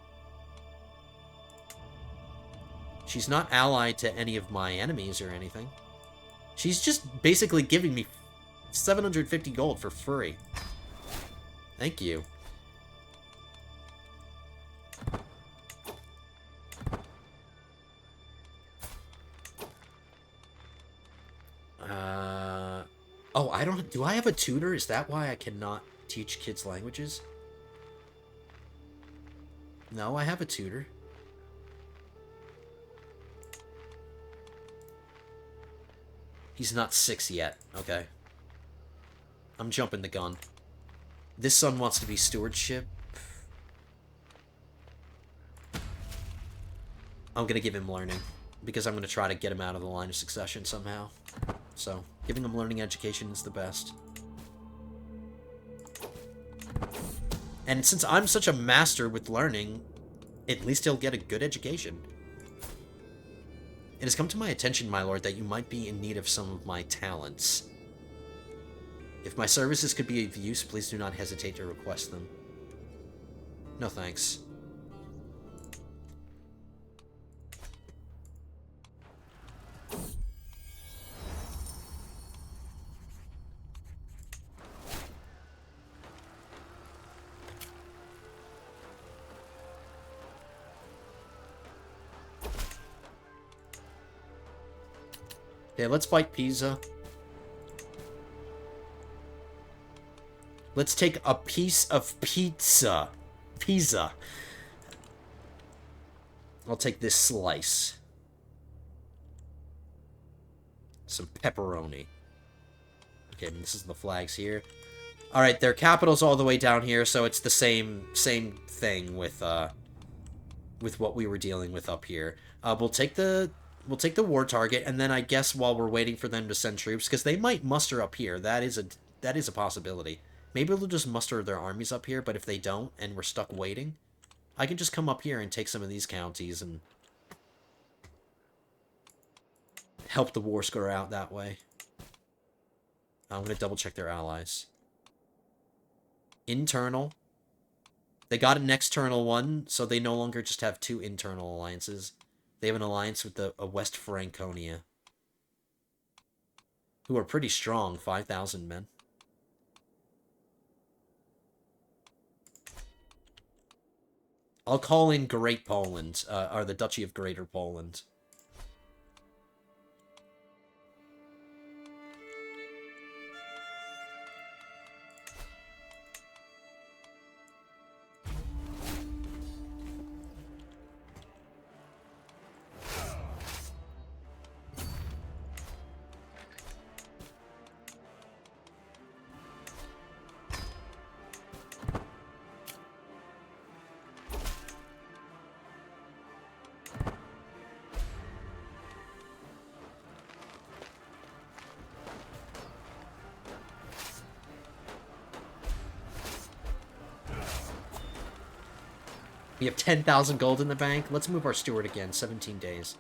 A: She's not allied to any of my enemies or anything. She's just basically giving me 750 gold for free. Thank you. Oh, do I have a tutor? Is that why I cannot teach kids languages? No, I have a tutor. He's not 6 yet. Okay. I'm jumping the gun. This son wants to be stewardship. I'm gonna give him learning, because I'm gonna try to get him out of the line of succession somehow. So, giving him learning education is the best. And since I'm such a master with learning, at least he'll get a good education. It has come to my attention, my lord, that you might be in need of some of my talents. If my services could be of use, please do not hesitate to request them. No thanks. Okay, let's fight Pisa. Let's take a piece of pizza. Pizza. I'll take this slice. Some pepperoni. Okay, and this is the flags here. Alright, their capital's all the way down here, so it's the same thing with what we were dealing with up here. We'll take the war target, and then I guess while we're waiting for them to send troops, because they might muster up here. That is a possibility. Maybe they'll just muster their armies up here, but if they don't, and we're stuck waiting, I can just come up here and take some of these counties and help the war score out that way. I'm going to double check their allies. Internal. They got an external one, so they no longer just have two internal alliances. They have an alliance with a West Franconia, who are pretty strong, 5,000 men. I'll call in Great Poland, or the Duchy of Greater Poland. We have 10,000 gold in the bank. Let's move our steward again, 17 days.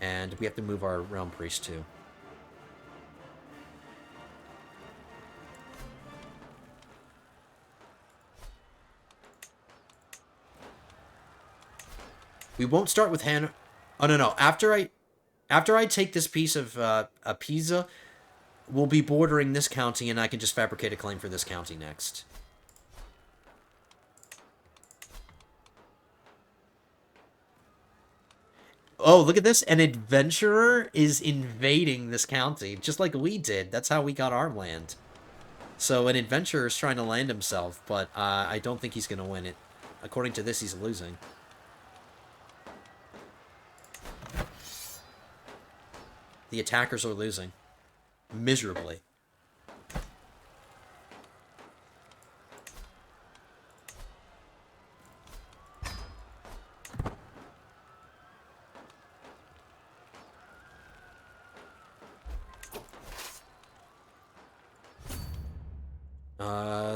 A: And we have to move our realm priest too. We won't start with Han... Oh, no. After I take this piece of Pisa, we'll be bordering this county, and I can just fabricate a claim for this county next. Oh, look at this. An adventurer is invading this county, just like we did. That's how we got our land. So an adventurer is trying to land himself, but I don't think he's going to win it. According to this, he's losing. The attackers are losing. Miserably.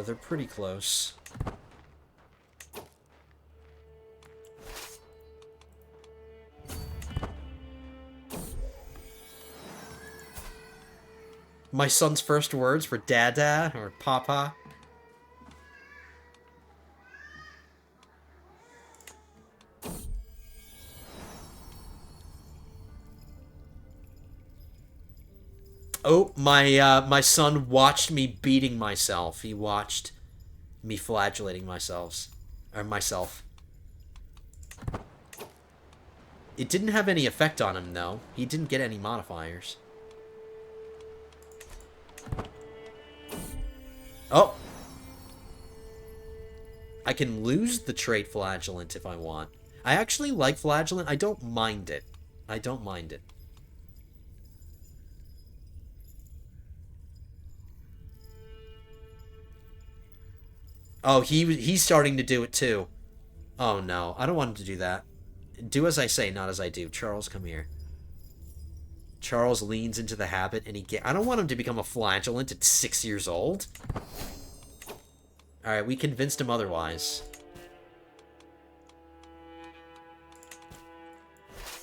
A: They're pretty close. My son's first words were dada or papa. Oh, my son watched me beating myself. He watched me flagellating myself. It didn't have any effect on him, though. He didn't get any modifiers. Oh! I can lose the trait Flagellant if I want. I actually like Flagellant. I don't mind it. I don't mind it. Oh, he's starting to do it too. Oh no, I don't want him to do that. Do as I say, not as I do. Charles, come here. Charles leans into the habit and I don't want him to become a flagellant at 6 years old. Alright, we convinced him otherwise.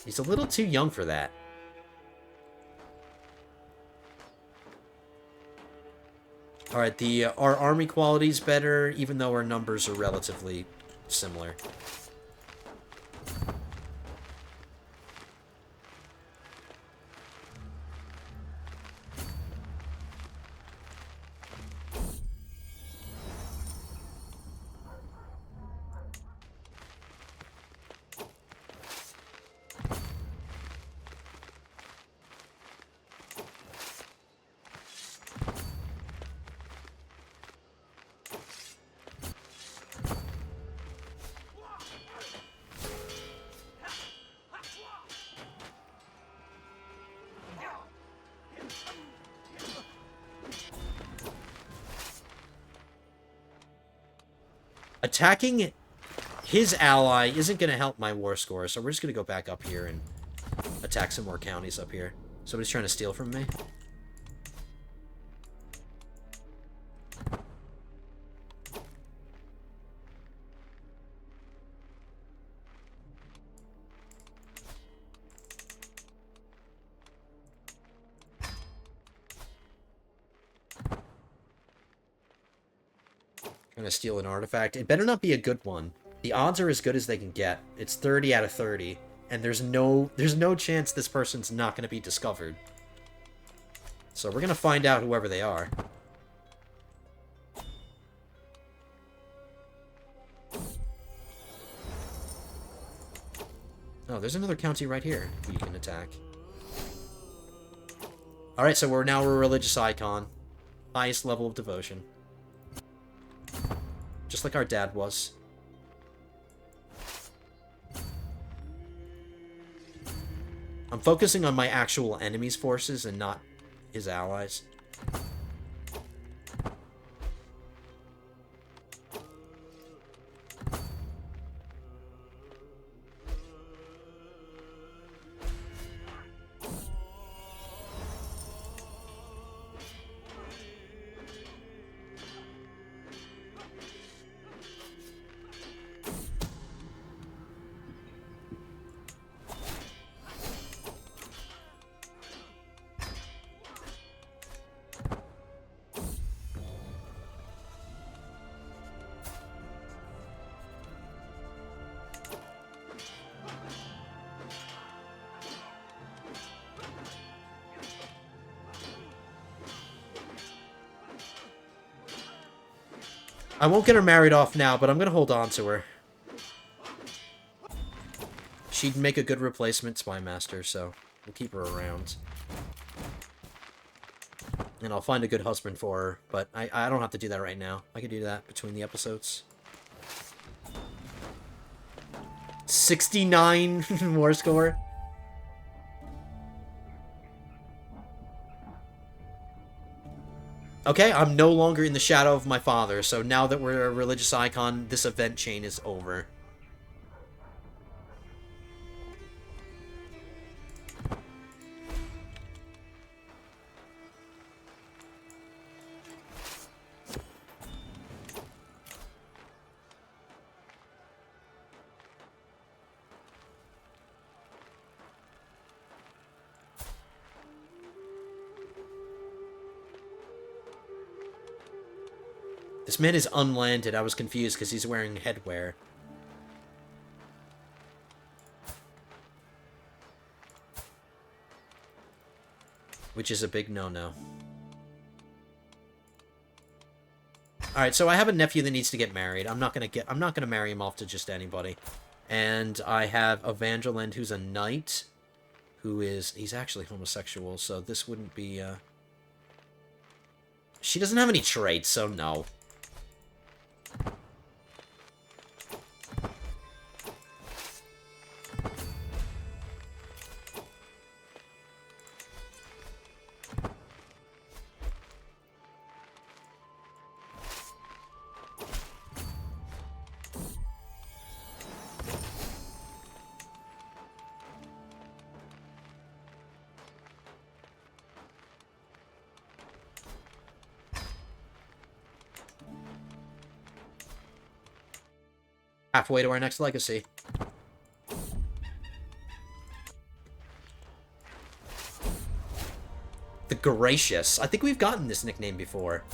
A: He's a little too young for that. Alright, our army quality's better, even though our numbers are relatively similar. Attacking his ally isn't going to help my war score, so we're just going to go back up here and attack some more counties up here. Somebody's trying to steal from me. Trying to steal an artifact. It better not be a good one. The odds are as good as they can get. It's 30 out of 30. And there's no chance this person's not going to be discovered. So we're going to find out whoever they are. Oh, there's another county right here we can attack. Alright, so we're now a religious icon. Highest level of devotion. Just like our dad was. I'm focusing on my actual enemy's forces and not his allies. I won't get her married off now, but I'm going to hold on to her. She'd make a good replacement spy master, so we'll keep her around. And I'll find a good husband for her, but I don't have to do that right now. I can do that between the episodes. 69 war score. Okay, I'm no longer in the shadow of my father, so now that we're a religious icon, this event chain is over. This man is unlanded. I was confused because he's wearing headwear. Which is a big no-no. Alright, so I have a nephew that needs to get married. I'm not gonna marry him off to just anybody. And I have a Van Der Linde who's a knight. He's actually homosexual, so this wouldn't be, She doesn't have any traits, so no. Halfway to our next legacy. The Gracious. I think we've gotten this nickname before.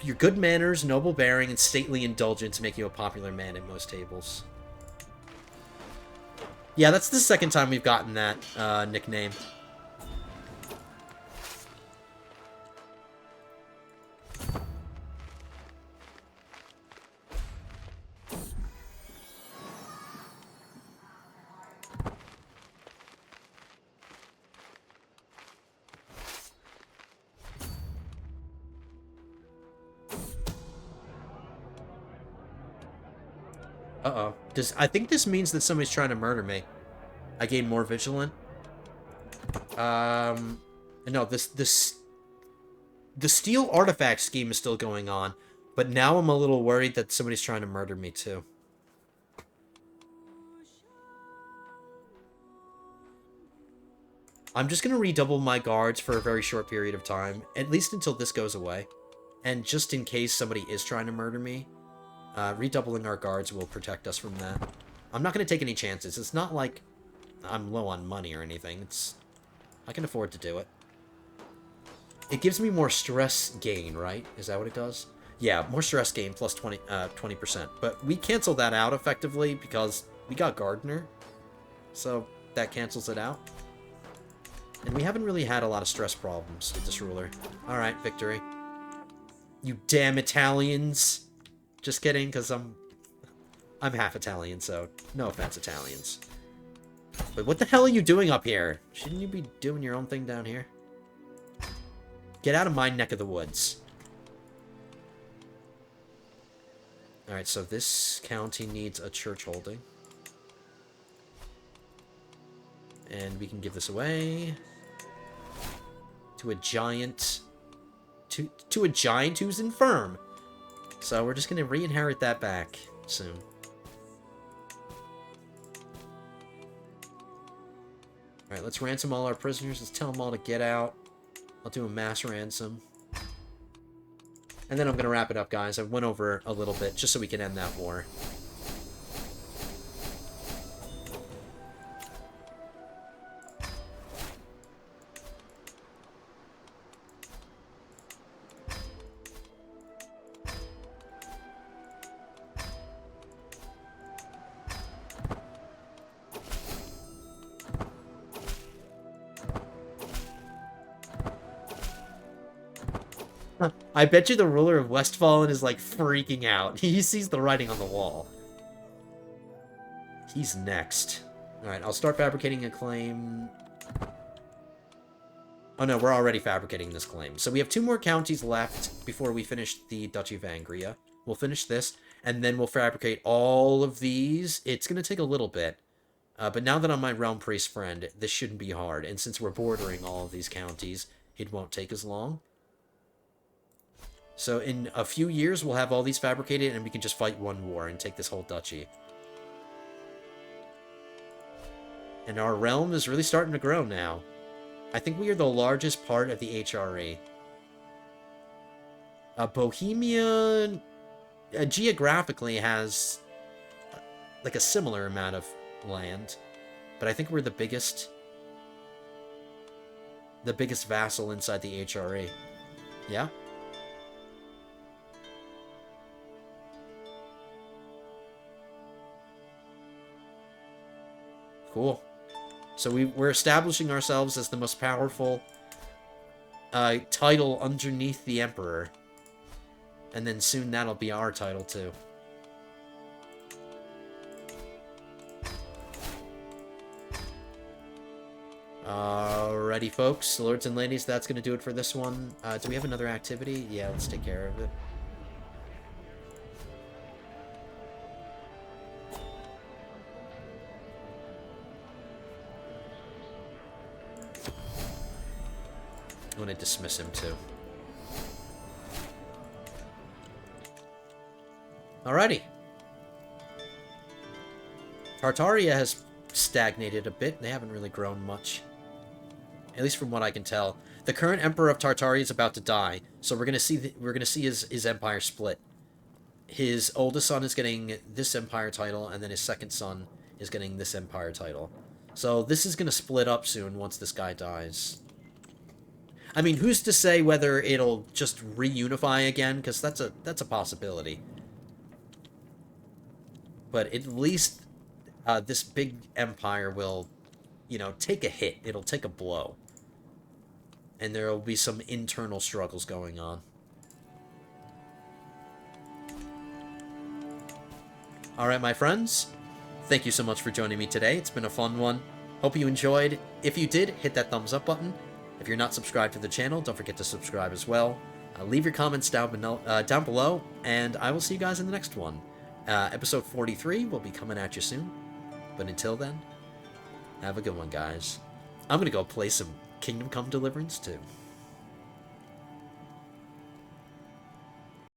A: Your good manners, noble bearing, and stately indulgence make you a popular man at most tables. Yeah, that's the second time we've gotten that nickname. Uh-oh. I think this means that somebody's trying to murder me. I gain more vigilant. No, the steel artifact scheme is still going on, but now I'm a little worried that somebody's trying to murder me too. I'm just gonna redouble my guards for a very short period of time, at least until this goes away. And just in case somebody is trying to murder me, redoubling our guards will protect us from that. I'm not gonna take any chances. It's not like I'm low on money or anything. I can afford to do it. It gives me more stress gain, right? Is that what it does? Yeah, more stress gain plus 20%. But we cancel that out effectively because we got Gardener. So that cancels it out. And we haven't really had a lot of stress problems with this ruler. Alright, victory. You damn Italians. Just kidding, because I'm half Italian, so no offense, Italians. But what the hell are you doing up here? Shouldn't you be doing your own thing down here? Get out of my neck of the woods. Alright, so this county needs a church holding. And we can give this away to a giant to a giant who's infirm. So we're just gonna re-inherit that back soon. Alright, let's ransom all our prisoners. Let's tell them all to get out. I'll do a mass ransom. And then I'm gonna wrap it up, guys. I went over a little bit just so we can end that war. I bet you the ruler of Westfalen is, like, freaking out. He sees the writing on the wall. He's next. Alright, I'll start fabricating a claim. Oh no, we're already fabricating this claim. So we have 2 more counties left before we finish the Duchy of Angria. We'll finish this, and then we'll fabricate all of these. It's going to take a little bit. But now that I'm my Realm Priest friend, this shouldn't be hard. And since we're bordering all of these counties, it won't take as long. So in a few years, we'll have all these fabricated, and we can just fight one war and take this whole duchy. And our realm is really starting to grow now. I think we are the largest part of the HRE. Bohemia geographically has like a similar amount of land, but I think we're the biggest vassal inside the HRE. Yeah? Cool. So we're establishing ourselves as the most powerful title underneath the Emperor. And then soon that'll be our title too. Alrighty, folks. Lords and ladies, that's going to do it for this one. Do we have another activity? Yeah, let's take care of it. I'm going to dismiss him, too. Alrighty. Tartaria has stagnated a bit. They haven't really grown much. At least from what I can tell. The current Emperor of Tartaria is about to die, so we're going to see his empire split. his oldest son is getting this empire title, and then his second son is getting this empire title. So this is going to split up soon once this guy dies. I mean, who's to say whether it'll just reunify again? Because that's a possibility. But at least this big empire will, you know, take a hit. It'll take a blow. And there will be some internal struggles going on. Alright, my friends. Thank you so much for joining me today. It's been a fun one. Hope you enjoyed. If you did, hit that thumbs up button. If you're not subscribed to the channel, don't forget to subscribe as well. Leave your comments down below, and I will see you guys in the next one. Episode 43 will be coming at you soon. But until then, have a good one, guys. I'm going to go play some Kingdom Come Deliverance too.